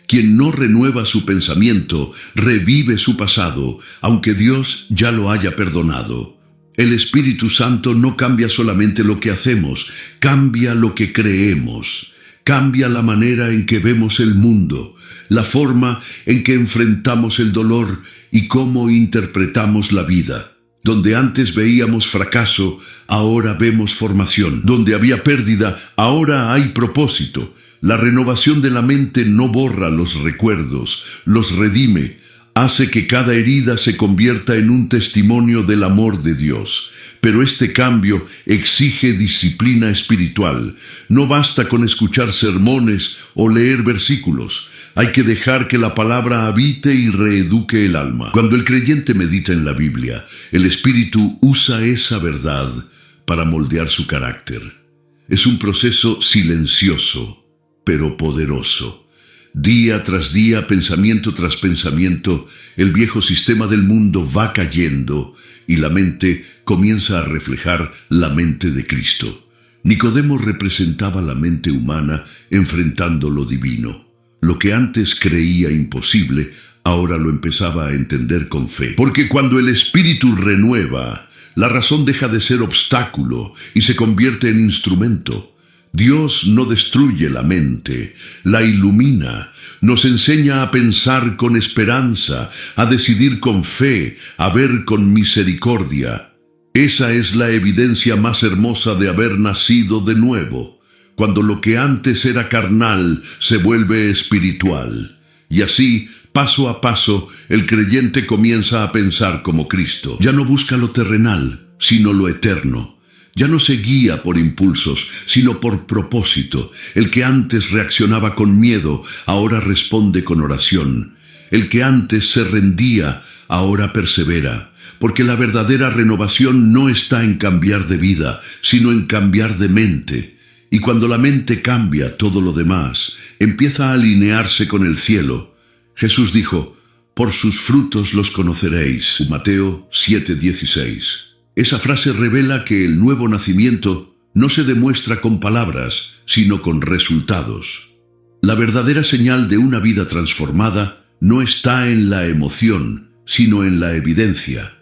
Quien no renueva su pensamiento, revive su pasado, aunque Dios ya lo haya perdonado. El Espíritu Santo no cambia solamente lo que hacemos, cambia lo que creemos. Cambia la manera en que vemos el mundo, la forma en que enfrentamos el dolor y cómo interpretamos la vida. Donde antes veíamos fracaso, ahora vemos formación. Donde había pérdida, ahora hay propósito. La renovación de la mente no borra los recuerdos, los redime, hace que cada herida se convierta en un testimonio del amor de Dios. Pero este cambio exige disciplina espiritual. No basta con escuchar sermones o leer versículos. Hay que dejar que la palabra habite y reeduque el alma. Cuando el creyente medita en la Biblia, el Espíritu usa esa verdad para moldear su carácter. Es un proceso silencioso, pero poderoso. Día tras día, pensamiento tras pensamiento, el viejo sistema del mundo va cayendo y la mente comienza a reflejar la mente de Cristo. Nicodemo representaba la mente humana enfrentando lo divino. Lo que antes creía imposible, ahora lo empezaba a entender con fe. Porque cuando el Espíritu renueva, la razón deja de ser obstáculo y se convierte en instrumento. Dios no destruye la mente, la ilumina, nos enseña a pensar con esperanza, a decidir con fe, a ver con misericordia. Esa es la evidencia más hermosa de haber nacido de nuevo, cuando lo que antes era carnal se vuelve espiritual. Y así, paso a paso, el creyente comienza a pensar como Cristo. Ya no busca lo terrenal, sino lo eterno. Ya no se guía por impulsos, sino por propósito. El que antes reaccionaba con miedo, ahora responde con oración. El que antes se rendía, ahora persevera. Porque la verdadera renovación no está en cambiar de vida, sino en cambiar de mente. Y cuando la mente cambia, todo lo demás empieza a alinearse con el cielo. Jesús dijo, «Por sus frutos los conoceréis». Mateo 7:16. Esa frase revela que el nuevo nacimiento no se demuestra con palabras, sino con resultados. La verdadera señal de una vida transformada no está en la emoción, sino en la evidencia.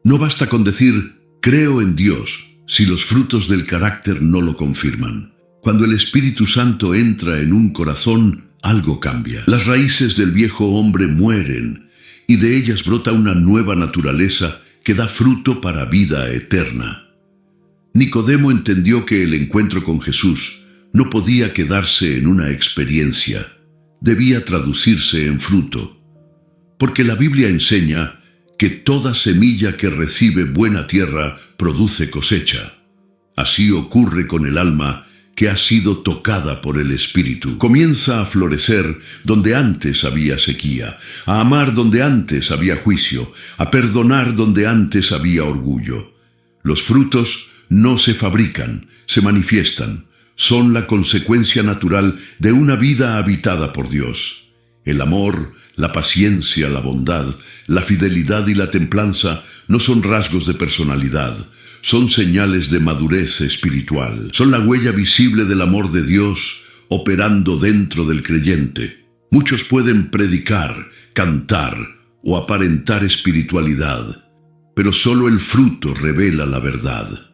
No basta con decir, creo en Dios, si los frutos del carácter no lo confirman. Cuando el Espíritu Santo entra en un corazón, algo cambia. Las raíces del viejo hombre mueren, y de ellas brota una nueva naturaleza que da fruto para vida eterna. Nicodemo entendió que el encuentro con Jesús no podía quedarse en una experiencia, debía traducirse en fruto. Porque la Biblia enseña que toda semilla que recibe buena tierra produce cosecha. Así ocurre con el alma que ha sido tocada por el Espíritu. Comienza a florecer donde antes había sequía, a amar donde antes había juicio, a perdonar donde antes había orgullo. Los frutos no se fabrican, se manifiestan. Son la consecuencia natural de una vida habitada por Dios. El amor, la paciencia, la bondad, la fidelidad y la templanza no son rasgos de personalidad, son señales de madurez espiritual. Son la huella visible del amor de Dios operando dentro del creyente. Muchos pueden predicar, cantar o aparentar espiritualidad, pero solo el fruto revela la verdad.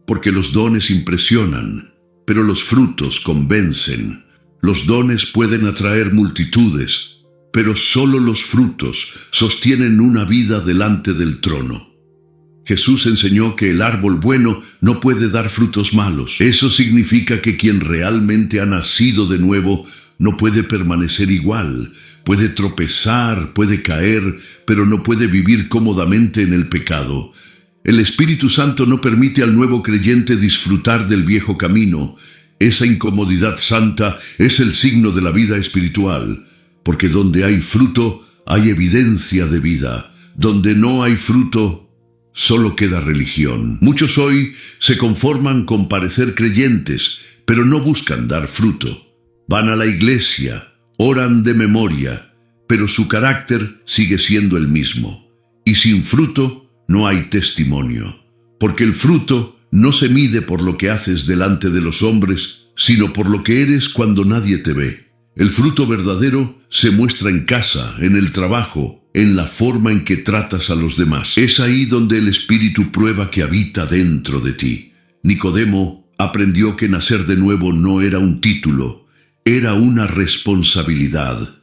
Porque los dones impresionan, pero los frutos convencen. Los dones pueden atraer multitudes, pero solo los frutos sostienen una vida delante del trono. Jesús enseñó que el árbol bueno no puede dar frutos malos. Eso significa que quien realmente ha nacido de nuevo no puede permanecer igual. Puede tropezar, puede caer, pero no puede vivir cómodamente en el pecado. El Espíritu Santo no permite al nuevo creyente disfrutar del viejo camino. Esa incomodidad santa es el signo de la vida espiritual, porque donde hay fruto, hay evidencia de vida. Donde no hay fruto, solo queda religión. Muchos hoy se conforman con parecer creyentes, pero no buscan dar fruto. Van a la iglesia, oran de memoria, pero su carácter sigue siendo el mismo. Y sin fruto no hay testimonio, porque el fruto no se mide por lo que haces delante de los hombres, sino por lo que eres cuando nadie te ve. El fruto verdadero se muestra en casa, en el trabajo, en la forma en que tratas a los demás. Es ahí donde el Espíritu prueba que habita dentro de ti. Nicodemo aprendió que nacer de nuevo no era un título, era una responsabilidad.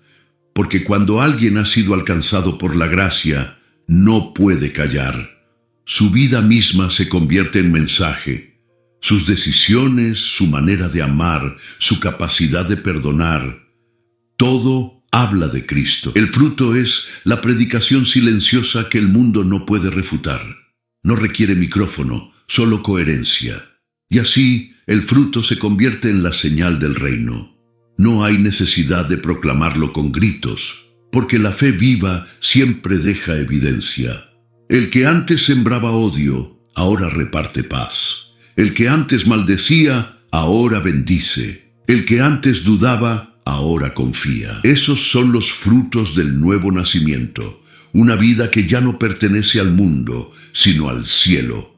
Porque cuando alguien ha sido alcanzado por la gracia, no puede callar. Su vida misma se convierte en mensaje. Sus decisiones, su manera de amar, su capacidad de perdonar, todo habla de Cristo. El fruto es la predicación silenciosa que el mundo no puede refutar. No requiere micrófono, solo coherencia. Y así, el fruto se convierte en la señal del reino. No hay necesidad de proclamarlo con gritos, porque la fe viva siempre deja evidencia. El que antes sembraba odio, ahora reparte paz. El que antes maldecía, ahora bendice. El que antes dudaba, ahora confía. Esos son los frutos del nuevo nacimiento, una vida que ya no pertenece al mundo, sino al cielo.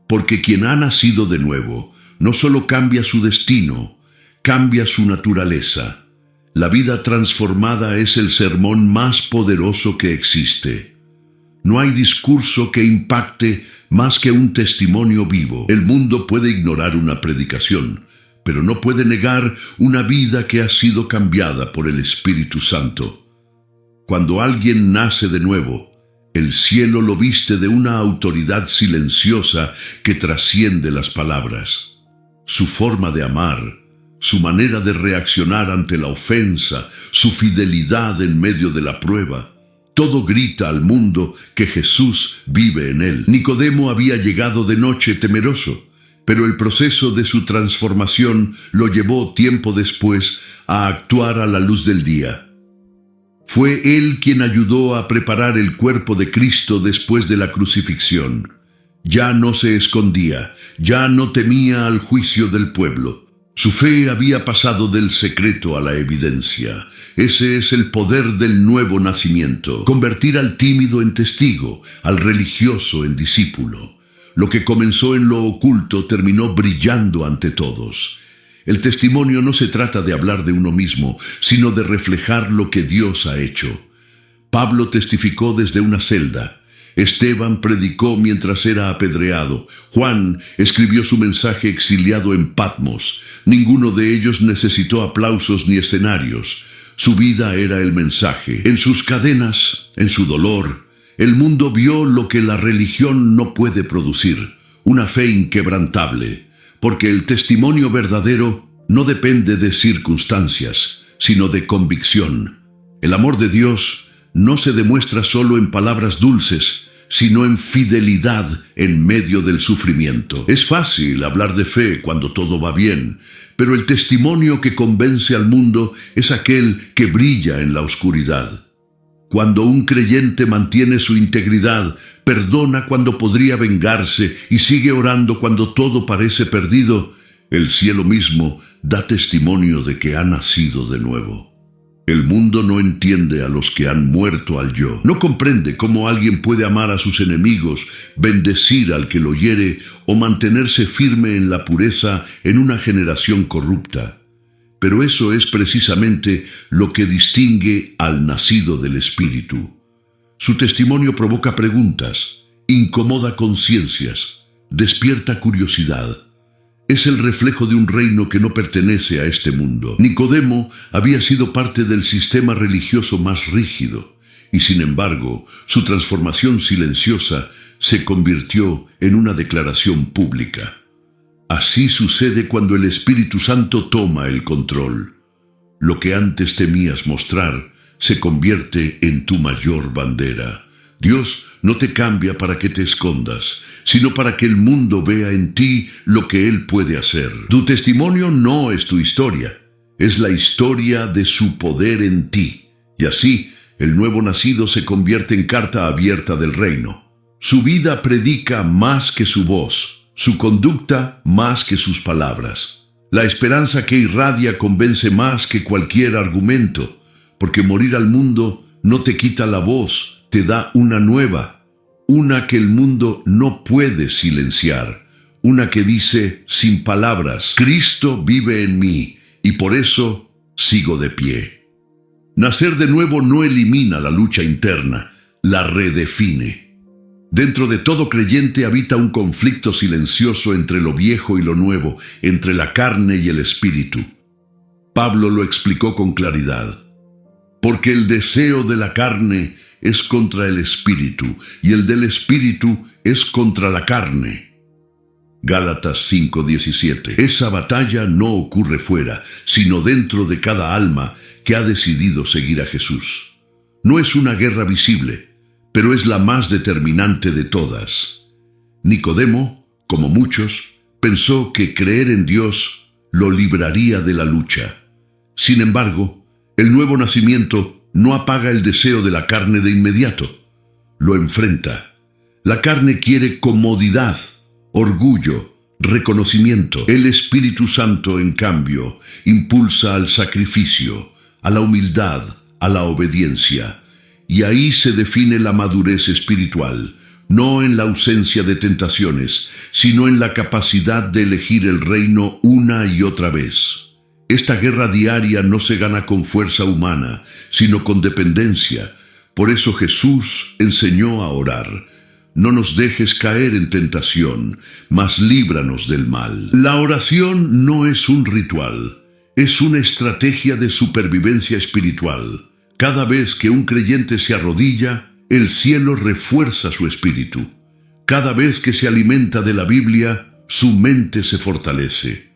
Porque quien ha nacido de nuevo, no solo cambia su destino, cambia su naturaleza. La vida transformada es el sermón más poderoso que existe. No hay discurso que impacte más que un testimonio vivo. El mundo puede ignorar una predicación, pero no puede negar una vida que ha sido cambiada por el Espíritu Santo. Cuando alguien nace de nuevo, el cielo lo viste de una autoridad silenciosa que trasciende las palabras. Su forma de amar, su manera de reaccionar ante la ofensa, su fidelidad en medio de la prueba, todo grita al mundo que Jesús vive en él. Nicodemo había llegado de noche temeroso, pero el proceso de su transformación lo llevó tiempo después a actuar a la luz del día. Fue él quien ayudó a preparar el cuerpo de Cristo después de la crucifixión. Ya no se escondía, ya no temía al juicio del pueblo. Su fe había pasado del secreto a la evidencia. Ese es el poder del nuevo nacimiento. Convertir al tímido en testigo, al religioso en discípulo. Lo que comenzó en lo oculto terminó brillando ante todos. El testimonio no se trata de hablar de uno mismo, sino de reflejar lo que Dios ha hecho. Pablo testificó desde una celda. Esteban predicó mientras era apedreado. Juan escribió su mensaje exiliado en Patmos. Ninguno de ellos necesitó aplausos ni escenarios. Su vida era el mensaje. En sus cadenas, en su dolor, el mundo vio lo que la religión no puede producir, una fe inquebrantable, porque el testimonio verdadero no depende de circunstancias, sino de convicción. El amor de Dios no se demuestra solo en palabras dulces, sino en fidelidad en medio del sufrimiento. Es fácil hablar de fe cuando todo va bien, pero el testimonio que convence al mundo es aquel que brilla en la oscuridad. Cuando un creyente mantiene su integridad, perdona cuando podría vengarse y sigue orando cuando todo parece perdido, el cielo mismo da testimonio de que ha nacido de nuevo. El mundo no entiende a los que han muerto al yo. No comprende cómo alguien puede amar a sus enemigos, bendecir al que lo hiere o mantenerse firme en la pureza en una generación corrupta. Pero eso es precisamente lo que distingue al nacido del Espíritu. Su testimonio provoca preguntas, incomoda conciencias, despierta curiosidad. Es el reflejo de un reino que no pertenece a este mundo. Nicodemo había sido parte del sistema religioso más rígido, y sin embargo, su transformación silenciosa se convirtió en una declaración pública. Así sucede cuando el Espíritu Santo toma el control. Lo que antes temías mostrar se convierte en tu mayor bandera. Dios no te cambia para que te escondas, sino para que el mundo vea en ti lo que Él puede hacer. Tu testimonio no es tu historia, es la historia de su poder en ti. Y así, el nuevo nacido se convierte en carta abierta del reino. Su vida predica más que su voz, su conducta más que sus palabras. La esperanza que irradia convence más que cualquier argumento, porque morir al mundo no te quita la voz, te da una nueva, una que el mundo no puede silenciar, una que dice sin palabras: Cristo vive en mí y por eso sigo de pie. Nacer de nuevo no elimina la lucha interna, la redefine. Dentro de todo creyente habita un conflicto silencioso entre lo viejo y lo nuevo, entre la carne y el espíritu. Pablo lo explicó con claridad. Porque el deseo de la carne es contra el espíritu, y el del espíritu es contra la carne. Gálatas 5:17. Esa batalla no ocurre fuera, sino dentro de cada alma que ha decidido seguir a Jesús. No es una guerra visible, pero es la más determinante de todas. Nicodemo, como muchos, pensó que creer en Dios lo libraría de la lucha. Sin embargo, el nuevo nacimiento no apaga el deseo de la carne de inmediato. Lo enfrenta. La carne quiere comodidad, orgullo, reconocimiento. El Espíritu Santo, en cambio, impulsa al sacrificio, a la humildad, a la obediencia. Y ahí se define la madurez espiritual, no en la ausencia de tentaciones, sino en la capacidad de elegir el reino una y otra vez. Esta guerra diaria no se gana con fuerza humana, sino con dependencia. Por eso Jesús enseñó a orar: no nos dejes caer en tentación, mas líbranos del mal. La oración no es un ritual, es una estrategia de supervivencia espiritual. Cada vez que un creyente se arrodilla, el cielo refuerza su espíritu. Cada vez que se alimenta de la Biblia, su mente se fortalece.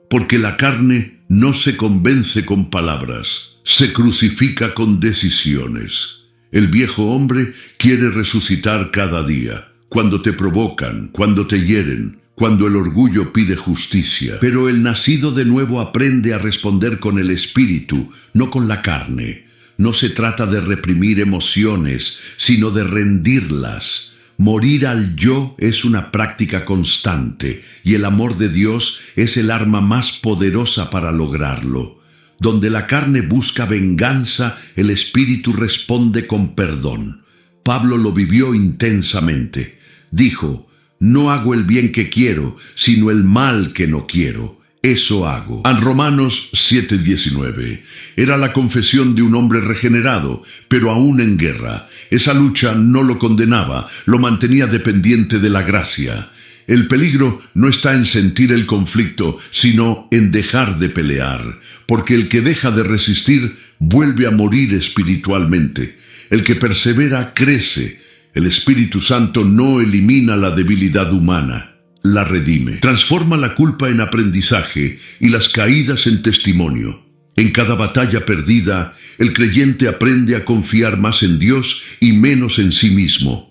Porque la carne no se convence con palabras, se crucifica con decisiones. El viejo hombre quiere resucitar cada día, cuando te provocan, cuando te hieren, cuando el orgullo pide justicia. Pero el nacido de nuevo aprende a responder con el espíritu, no con la carne. No se trata de reprimir emociones, sino de rendirlas. Morir al yo es una práctica constante, y el amor de Dios es el arma más poderosa para lograrlo. Donde la carne busca venganza, el espíritu responde con perdón. Pablo lo vivió intensamente. Dijo: no hago el bien que quiero, sino el mal que no quiero. Eso hago. En Romanos 7:19. Era la confesión de un hombre regenerado, pero aún en guerra. Esa lucha no lo condenaba, lo mantenía dependiente de la gracia. El peligro no está en sentir el conflicto, sino en dejar de pelear, porque el que deja de resistir vuelve a morir espiritualmente. El que persevera crece. El Espíritu Santo no elimina la debilidad humana, la redime. Transforma la culpa en aprendizaje y las caídas en testimonio. En cada batalla perdida, el creyente aprende a confiar más en Dios y menos en sí mismo.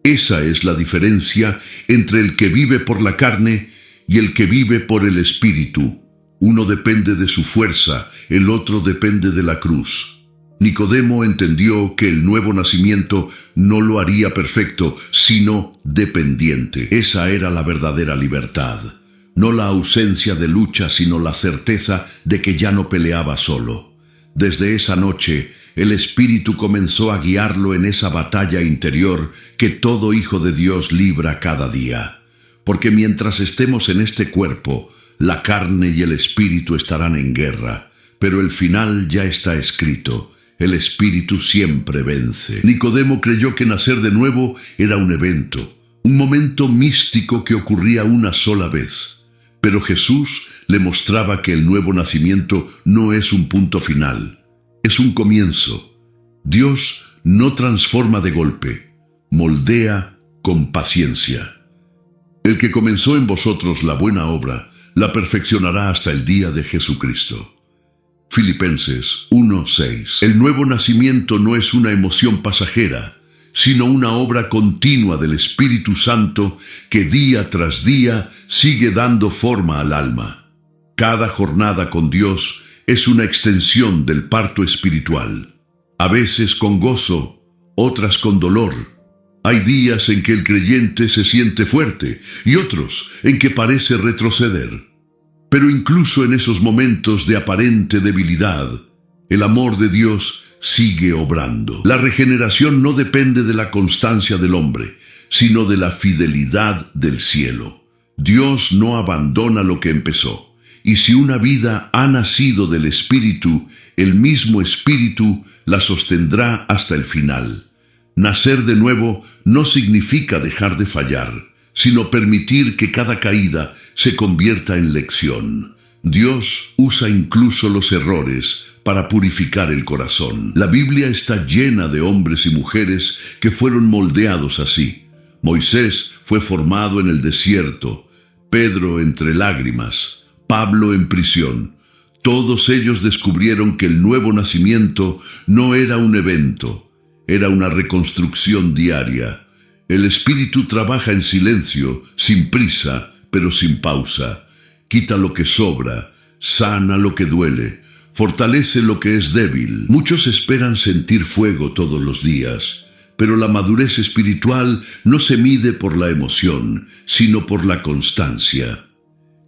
Esa es la diferencia entre el que vive por la carne y el que vive por el Espíritu. Uno depende de su fuerza, el otro depende de la cruz. Nicodemo entendió que el nuevo nacimiento no lo haría perfecto, sino dependiente. Esa era la verdadera libertad. No la ausencia de lucha, sino la certeza de que ya no peleaba solo. Desde esa noche, el Espíritu comenzó a guiarlo en esa batalla interior que todo hijo de Dios libra cada día. Porque mientras estemos en este cuerpo, la carne y el Espíritu estarán en guerra, pero el final ya está escrito: el Espíritu siempre vence. Nicodemo creyó que nacer de nuevo era un evento, un momento místico que ocurría una sola vez. Pero Jesús le mostraba que el nuevo nacimiento no es un punto final, es un comienzo. Dios no transforma de golpe, moldea con paciencia. El que comenzó en vosotros la buena obra, la perfeccionará hasta el día de Jesucristo. Filipenses 1:6. El nuevo nacimiento no es una emoción pasajera, sino una obra continua del Espíritu Santo que día tras día sigue dando forma al alma. Cada jornada con Dios es una extensión del parto espiritual, a veces con gozo, otras con dolor. Hay días en que el creyente se siente fuerte y otros en que parece retroceder. Pero incluso en esos momentos de aparente debilidad, el amor de Dios sigue obrando. La regeneración no depende de la constancia del hombre, sino de la fidelidad del cielo. Dios no abandona lo que empezó, y si una vida ha nacido del Espíritu, el mismo Espíritu la sostendrá hasta el final. Nacer de nuevo no significa dejar de fallar, sino permitir que cada caída se convierta en lección. Dios usa incluso los errores para purificar el corazón. La Biblia está llena de hombres y mujeres que fueron moldeados así. Moisés fue formado en el desierto, Pedro entre lágrimas, Pablo en prisión. Todos ellos descubrieron que el nuevo nacimiento no era un evento, era una reconstrucción diaria. El Espíritu trabaja en silencio, sin prisa, pero sin pausa. Quita lo que sobra, sana lo que duele, fortalece lo que es débil. Muchos esperan sentir fuego todos los días, pero la madurez espiritual no se mide por la emoción, sino por la constancia.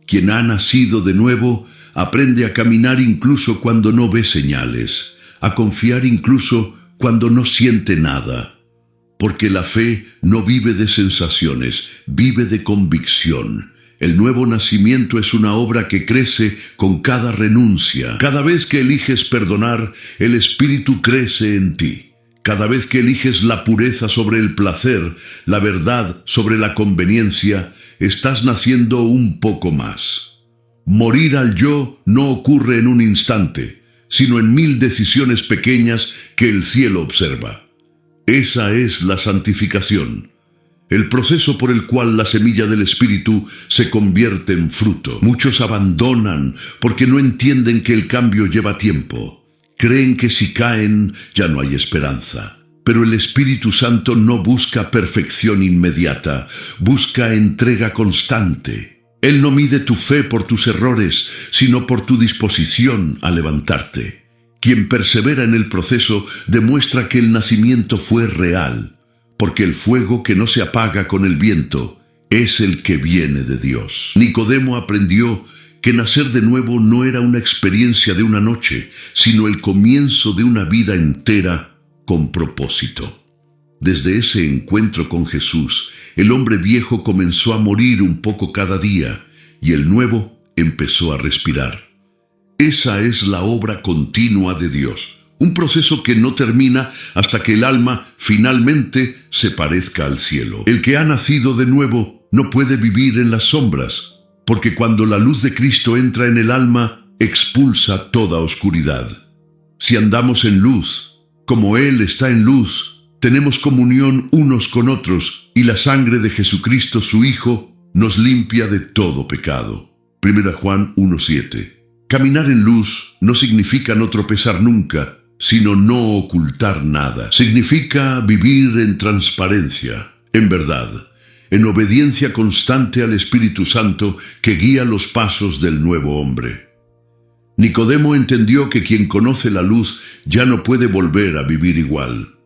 Quien ha nacido de nuevo aprende a caminar incluso cuando no ve señales, a confiar incluso cuando no siente nada. Porque la fe no vive de sensaciones, vive de convicción. El nuevo nacimiento es una obra que crece con cada renuncia. Cada vez que eliges perdonar, el Espíritu crece en ti. Cada vez que eliges la pureza sobre el placer, la verdad sobre la conveniencia, estás naciendo un poco más. Morir al yo no ocurre en un instante, sino en 1000 decisiones pequeñas que el cielo observa. Esa es la santificación, el proceso por el cual la semilla del Espíritu se convierte en fruto. Muchos abandonan porque no entienden que el cambio lleva tiempo. Creen que si caen ya no hay esperanza. Pero el Espíritu Santo no busca perfección inmediata, busca entrega constante. Él no mide tu fe por tus errores, sino por tu disposición a levantarte. Quien persevera en el proceso demuestra que el nacimiento fue real, porque el fuego que no se apaga con el viento es el que viene de Dios. Nicodemo aprendió que nacer de nuevo no era una experiencia de una noche, sino el comienzo de una vida entera con propósito. Desde ese encuentro con Jesús, el hombre viejo comenzó a morir un poco cada día y el nuevo empezó a respirar. Esa es la obra continua de Dios, un proceso que no termina hasta que el alma finalmente se parezca al cielo. El que ha nacido de nuevo no puede vivir en las sombras, porque cuando la luz de Cristo entra en el alma, expulsa toda oscuridad. Si andamos en luz, como Él está en luz, tenemos comunión unos con otros, y la sangre de Jesucristo su Hijo nos limpia de todo pecado. 1 Juan 1:7. Caminar en luz no significa no tropezar nunca, sino no ocultar nada. Significa vivir en transparencia, en verdad, en obediencia constante al Espíritu Santo que guía los pasos del nuevo hombre. Nicodemo entendió que quien conoce la luz ya no puede volver a vivir igual.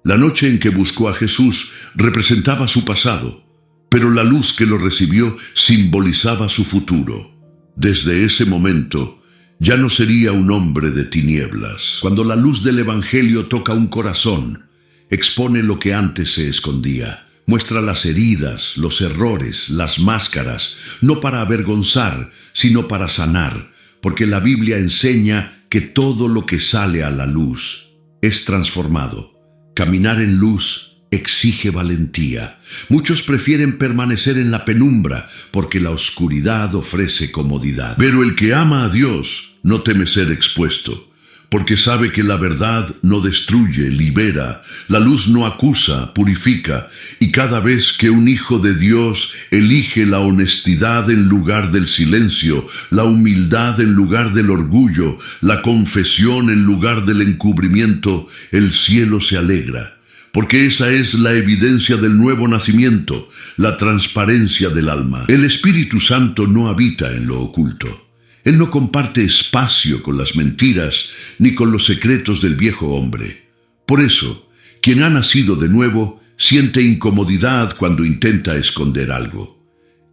La noche en que buscó a Jesús representaba su pasado, pero la luz que lo recibió simbolizaba su futuro. Desde ese momento, ya no sería un hombre de tinieblas. Cuando la luz del Evangelio toca un corazón, expone lo que antes se escondía. Muestra las heridas, los errores, las máscaras, no para avergonzar, sino para sanar, porque la Biblia enseña que todo lo que sale a la luz es transformado. Caminar en luz exige valentía. Muchos prefieren permanecer en la penumbra porque la oscuridad ofrece comodidad. Pero el que ama a Dios no teme ser expuesto, porque sabe que la verdad no destruye, libera, la luz no acusa, purifica, y cada vez que un hijo de Dios elige la honestidad en lugar del silencio, la humildad en lugar del orgullo, la confesión en lugar del encubrimiento, el cielo se alegra. Porque esa es la evidencia del nuevo nacimiento, la transparencia del alma. El Espíritu Santo no habita en lo oculto. Él no comparte espacio con las mentiras ni con los secretos del viejo hombre. Por eso, quien ha nacido de nuevo siente incomodidad cuando intenta esconder algo.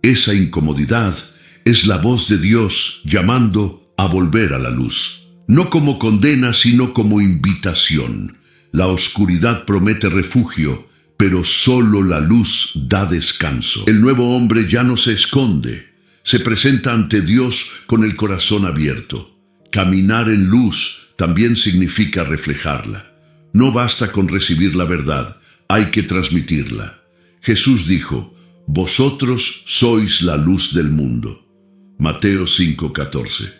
Esa incomodidad es la voz de Dios llamando a volver a la luz, no como condena, sino como invitación. La oscuridad promete refugio, pero solo la luz da descanso. El nuevo hombre ya no se esconde, se presenta ante Dios con el corazón abierto. Caminar en luz también significa reflejarla. No basta con recibir la verdad, hay que transmitirla. Jesús dijo: vosotros sois la luz del mundo. Mateo 5:14.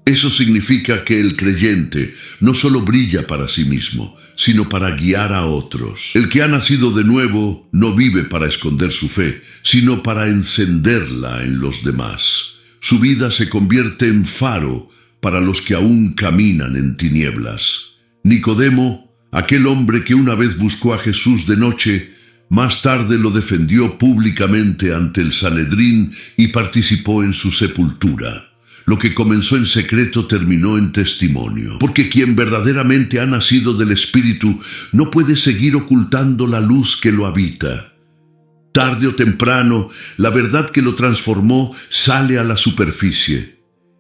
Eso significa que el creyente no solo brilla para sí mismo, sino para guiar a otros. El que ha nacido de nuevo no vive para esconder su fe, sino para encenderla en los demás. Su vida se convierte en faro para los que aún caminan en tinieblas. Nicodemo, aquel hombre que una vez buscó a Jesús de noche, más tarde lo defendió públicamente ante el Sanedrín y participó en su sepultura. Lo que comenzó en secreto terminó en testimonio, porque quien verdaderamente ha nacido del Espíritu no puede seguir ocultando la luz que lo habita. Tarde o temprano, la verdad que lo transformó sale a la superficie,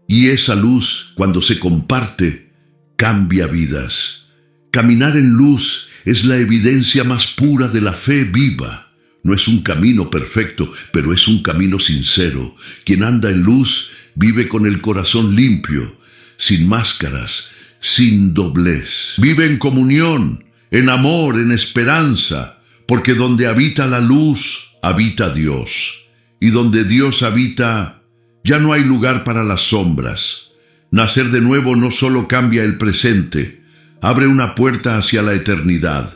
y esa luz, cuando se comparte, cambia vidas. Caminar en luz es la evidencia más pura de la fe viva. No es un camino perfecto, pero es un camino sincero. Quien anda en luz vive con el corazón limpio, sin máscaras, sin doblez. Vive en comunión, en amor, en esperanza, porque donde habita la luz, habita Dios. Y donde Dios habita, ya no hay lugar para las sombras. Nacer de nuevo no solo cambia el presente, abre una puerta hacia la eternidad.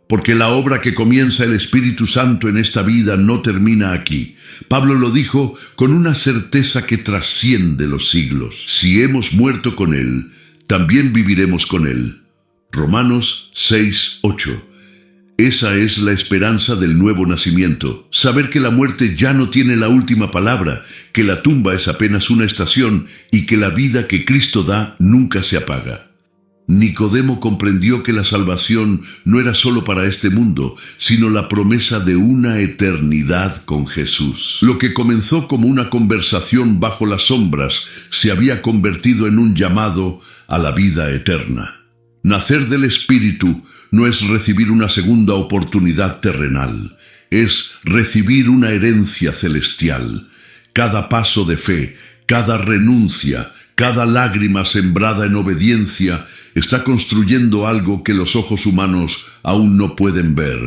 Porque la obra que comienza el Espíritu Santo en esta vida no termina aquí. Pablo lo dijo con una certeza que trasciende los siglos. Si hemos muerto con Él, también viviremos con Él. Romanos 6:8. Esa es la esperanza del nuevo nacimiento. Saber que la muerte ya no tiene la última palabra, que la tumba es apenas una estación y que la vida que Cristo da nunca se apaga. Nicodemo comprendió que la salvación no era solo para este mundo, sino la promesa de una eternidad con Jesús. Lo que comenzó como una conversación bajo las sombras se había convertido en un llamado a la vida eterna. Nacer del Espíritu no es recibir una segunda oportunidad terrenal, es recibir una herencia celestial. Cada paso de fe, cada renuncia, cada lágrima sembrada en obediencia está construyendo algo que los ojos humanos aún no pueden ver,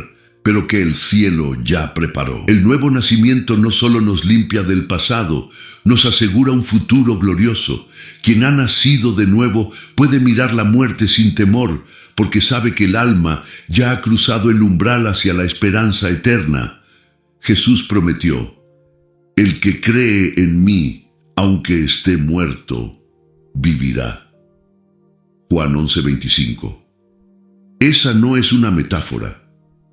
pero que el cielo ya preparó. El nuevo nacimiento no solo nos limpia del pasado, nos asegura un futuro glorioso. Quien ha nacido de nuevo puede mirar la muerte sin temor, porque sabe que el alma ya ha cruzado el umbral hacia la esperanza eterna. Jesús prometió: el que cree en mí, aunque esté muerto, vivirá. Juan 11:25. Esa no es una metáfora,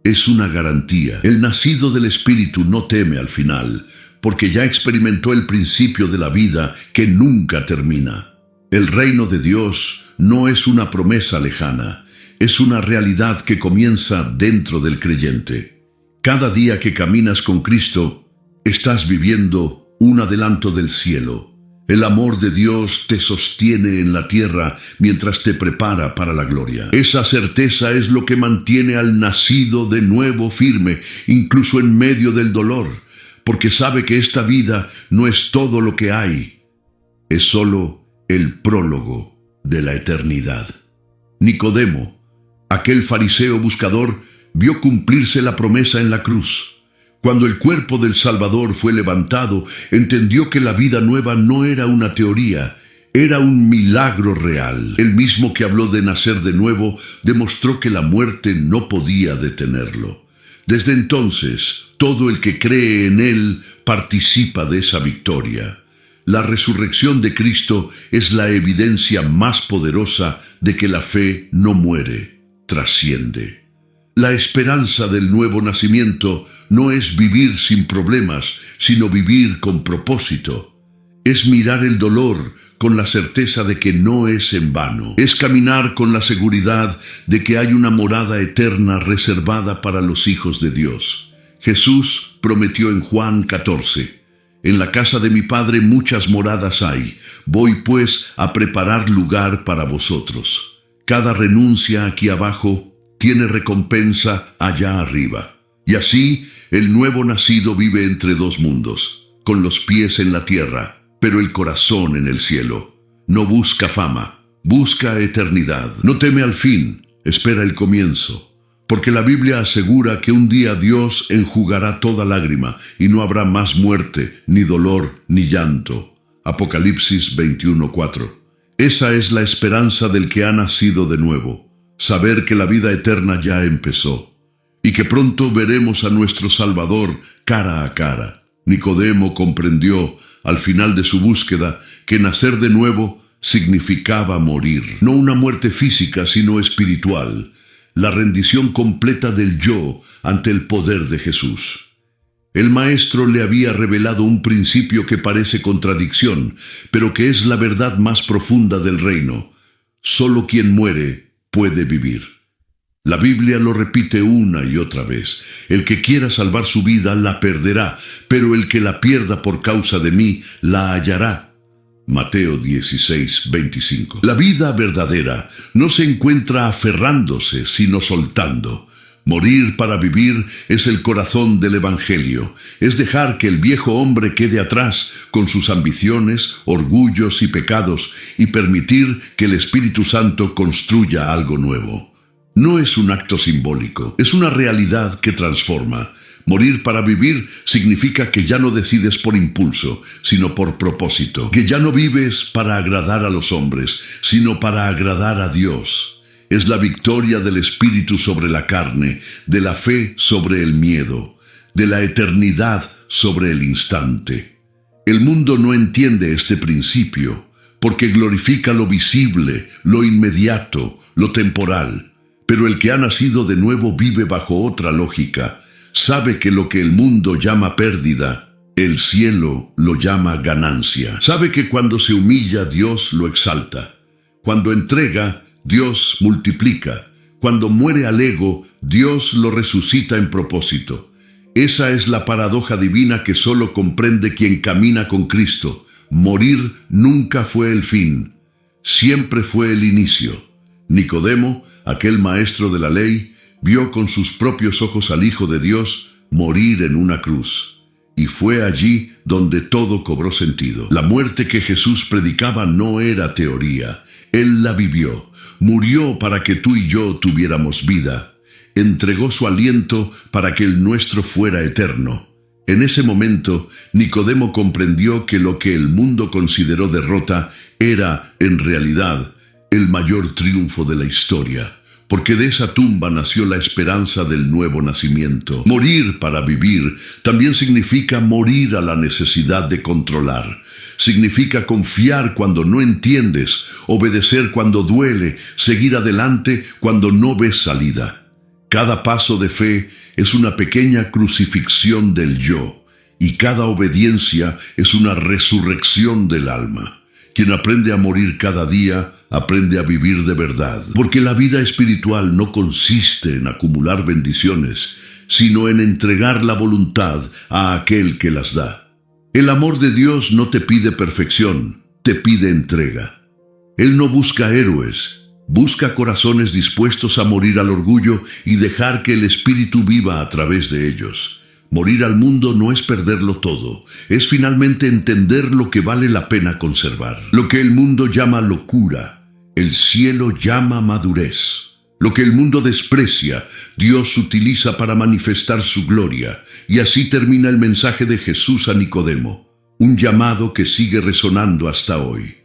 es una garantía. El nacido del Espíritu no teme al final, porque ya experimentó el principio de la vida que nunca termina. El reino de Dios no es una promesa lejana, es una realidad que comienza dentro del creyente. Cada día que caminas con Cristo, estás viviendo un adelanto del cielo. El amor de Dios te sostiene en la tierra mientras te prepara para la gloria. Esa certeza es lo que mantiene al nacido de nuevo firme, incluso en medio del dolor, porque sabe que esta vida no es todo lo que hay, es solo el prólogo de la eternidad. Nicodemo, aquel fariseo buscador, vio cumplirse la promesa en la cruz. Cuando el cuerpo del Salvador fue levantado, entendió que la vida nueva no era una teoría, era un milagro real. El mismo que habló de nacer de nuevo, demostró que la muerte no podía detenerlo. Desde entonces, todo el que cree en Él participa de esa victoria. La resurrección de Cristo es la evidencia más poderosa de que la fe no muere, trasciende. La esperanza del nuevo nacimiento no es vivir sin problemas, sino vivir con propósito. Es mirar el dolor con la certeza de que no es en vano. Es caminar con la seguridad de que hay una morada eterna reservada para los hijos de Dios. Jesús prometió en Juan 14: en la casa de mi Padre muchas moradas hay. Voy pues a preparar lugar para vosotros. Cada renuncia aquí abajo tiene recompensa allá arriba. Y así, el nuevo nacido vive entre dos mundos, con los pies en la tierra, pero el corazón en el cielo. No busca fama, busca eternidad. No teme al fin, espera el comienzo. Porque la Biblia asegura que un día Dios enjugará toda lágrima y no habrá más muerte, ni dolor, ni llanto. Apocalipsis 21:4. Esa es la esperanza del que ha nacido de nuevo, saber que la vida eterna ya empezó y que pronto veremos a nuestro Salvador cara a cara. Nicodemo comprendió, al final de su búsqueda, que nacer de nuevo significaba morir. No una muerte física, sino espiritual. La rendición completa del yo ante el poder de Jesús. El Maestro le había revelado un principio que parece contradicción, pero que es la verdad más profunda del reino. Solo quien muere puede vivir. La Biblia lo repite una y otra vez. El que quiera salvar su vida la perderá, pero el que la pierda por causa de mí la hallará. Mateo 16:25. La vida verdadera no se encuentra aferrándose, sino soltando. Morir para vivir es el corazón del Evangelio, es dejar que el viejo hombre quede atrás con sus ambiciones, orgullos y pecados y permitir que el Espíritu Santo construya algo nuevo. No es un acto simbólico, es una realidad que transforma. Morir para vivir significa que ya no decides por impulso, sino por propósito, que ya no vives para agradar a los hombres, sino para agradar a Dios. Es la victoria del Espíritu sobre la carne, de la fe sobre el miedo, de la eternidad sobre el instante. El mundo no entiende este principio, porque glorifica lo visible, lo inmediato, lo temporal. Pero el que ha nacido de nuevo vive bajo otra lógica. Sabe que lo que el mundo llama pérdida, el cielo lo llama ganancia. Sabe que cuando se humilla, Dios lo exalta. Cuando entrega, Dios multiplica. Cuando muere al ego, Dios lo resucita en propósito. Esa es la paradoja divina que solo comprende quien camina con Cristo. Morir nunca fue el fin, siempre fue el inicio. Nicodemo, aquel maestro de la ley, vio con sus propios ojos al Hijo de Dios morir en una cruz. Y fue allí donde todo cobró sentido. La muerte que Jesús predicaba no era teoría. Él la vivió. Murió para que tú y yo tuviéramos vida. Entregó su aliento para que el nuestro fuera eterno. En ese momento, Nicodemo comprendió que lo que el mundo consideró derrota era, en realidad, el mayor triunfo de la historia. Porque de esa tumba nació la esperanza del nuevo nacimiento. Morir para vivir también significa morir a la necesidad de controlar. Significa confiar cuando no entiendes, obedecer cuando duele, seguir adelante cuando no ves salida. Cada paso de fe es una pequeña crucifixión del yo, y cada obediencia es una resurrección del alma. Quien aprende a morir cada día, aprende a vivir de verdad. Porque la vida espiritual no consiste en acumular bendiciones, sino en entregar la voluntad a aquel que las da. El amor de Dios no te pide perfección, te pide entrega. Él no busca héroes, busca corazones dispuestos a morir al orgullo y dejar que el Espíritu viva a través de ellos. Morir al mundo no es perderlo todo, es finalmente entender lo que vale la pena conservar. Lo que el mundo llama locura, el cielo llama madurez. Lo que el mundo desprecia, Dios utiliza para manifestar su gloria. Y así termina el mensaje de Jesús a Nicodemo, un llamado que sigue resonando hasta hoy.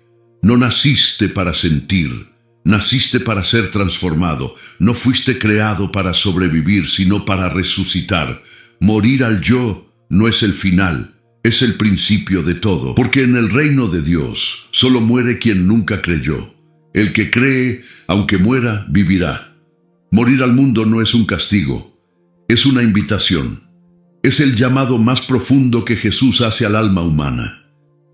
No naciste para sentir, naciste para ser transformado. No fuiste creado para sobrevivir, sino para resucitar. Morir al yo no es el final, es el principio de todo. Porque en el reino de Dios solo muere quien nunca creyó. El que cree, aunque muera, vivirá. Morir al mundo no es un castigo, es una invitación. Es el llamado más profundo que Jesús hace al alma humana.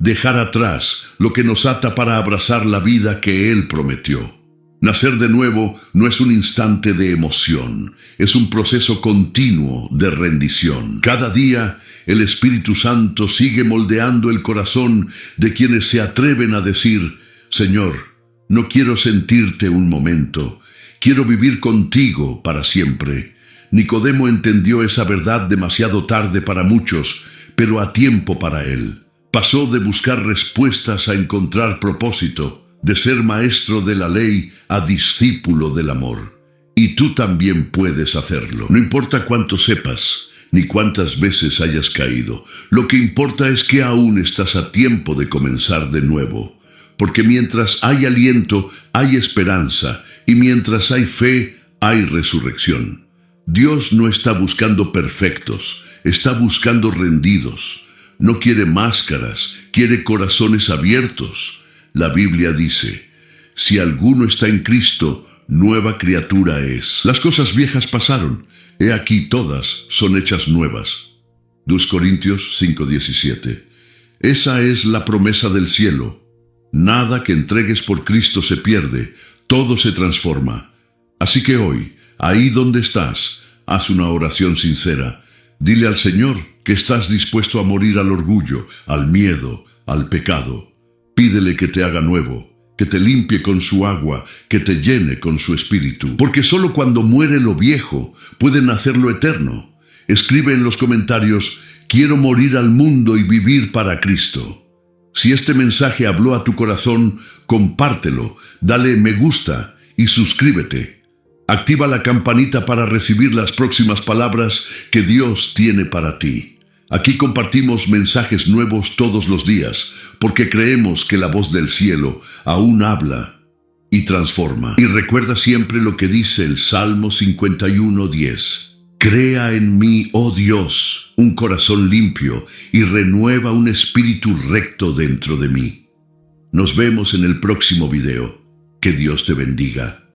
Dejar atrás lo que nos ata para abrazar la vida que Él prometió. Nacer de nuevo no es un instante de emoción, es un proceso continuo de rendición. Cada día, el Espíritu Santo sigue moldeando el corazón de quienes se atreven a decir: Señor, no quiero sentirte un momento, quiero vivir contigo para siempre. Nicodemo entendió esa verdad demasiado tarde para muchos, pero a tiempo para él. Pasó de buscar respuestas a encontrar propósito, de ser maestro de la ley a discípulo del amor. Y tú también puedes hacerlo. No importa cuánto sepas, ni cuántas veces hayas caído. Lo que importa es que aún estás a tiempo de comenzar de nuevo. porque mientras hay aliento, hay esperanza, y mientras hay fe, hay resurrección. Dios no está buscando perfectos, está buscando rendidos. No quiere máscaras, quiere corazones abiertos. La Biblia dice, si alguno está en Cristo, nueva criatura es. Las cosas viejas pasaron, he aquí todas son hechas nuevas. 2 Corintios 5:17. Esa es la promesa del cielo. Nada que entregues por Cristo se pierde, todo se transforma. Así que hoy, ahí donde estás, haz una oración sincera. Dile al Señor que estás dispuesto a morir al orgullo, al miedo, al pecado. Pídele que te haga nuevo, que te limpie con su agua, que te llene con su espíritu. Porque solo cuando muere lo viejo, puede nacer lo eterno. Escribe en los comentarios, quiero morir al mundo y vivir para Cristo. Si este mensaje habló a tu corazón, compártelo, dale me gusta y suscríbete. Activa la campanita para recibir las próximas palabras que Dios tiene para ti. Aquí compartimos mensajes nuevos todos los días, porque creemos que la voz del cielo aún habla y transforma. Y recuerda siempre lo que dice el Salmo 51:10. Crea en mí, oh Dios, un corazón limpio y renueva un espíritu recto dentro de mí. Nos vemos en el próximo video. Que Dios te bendiga.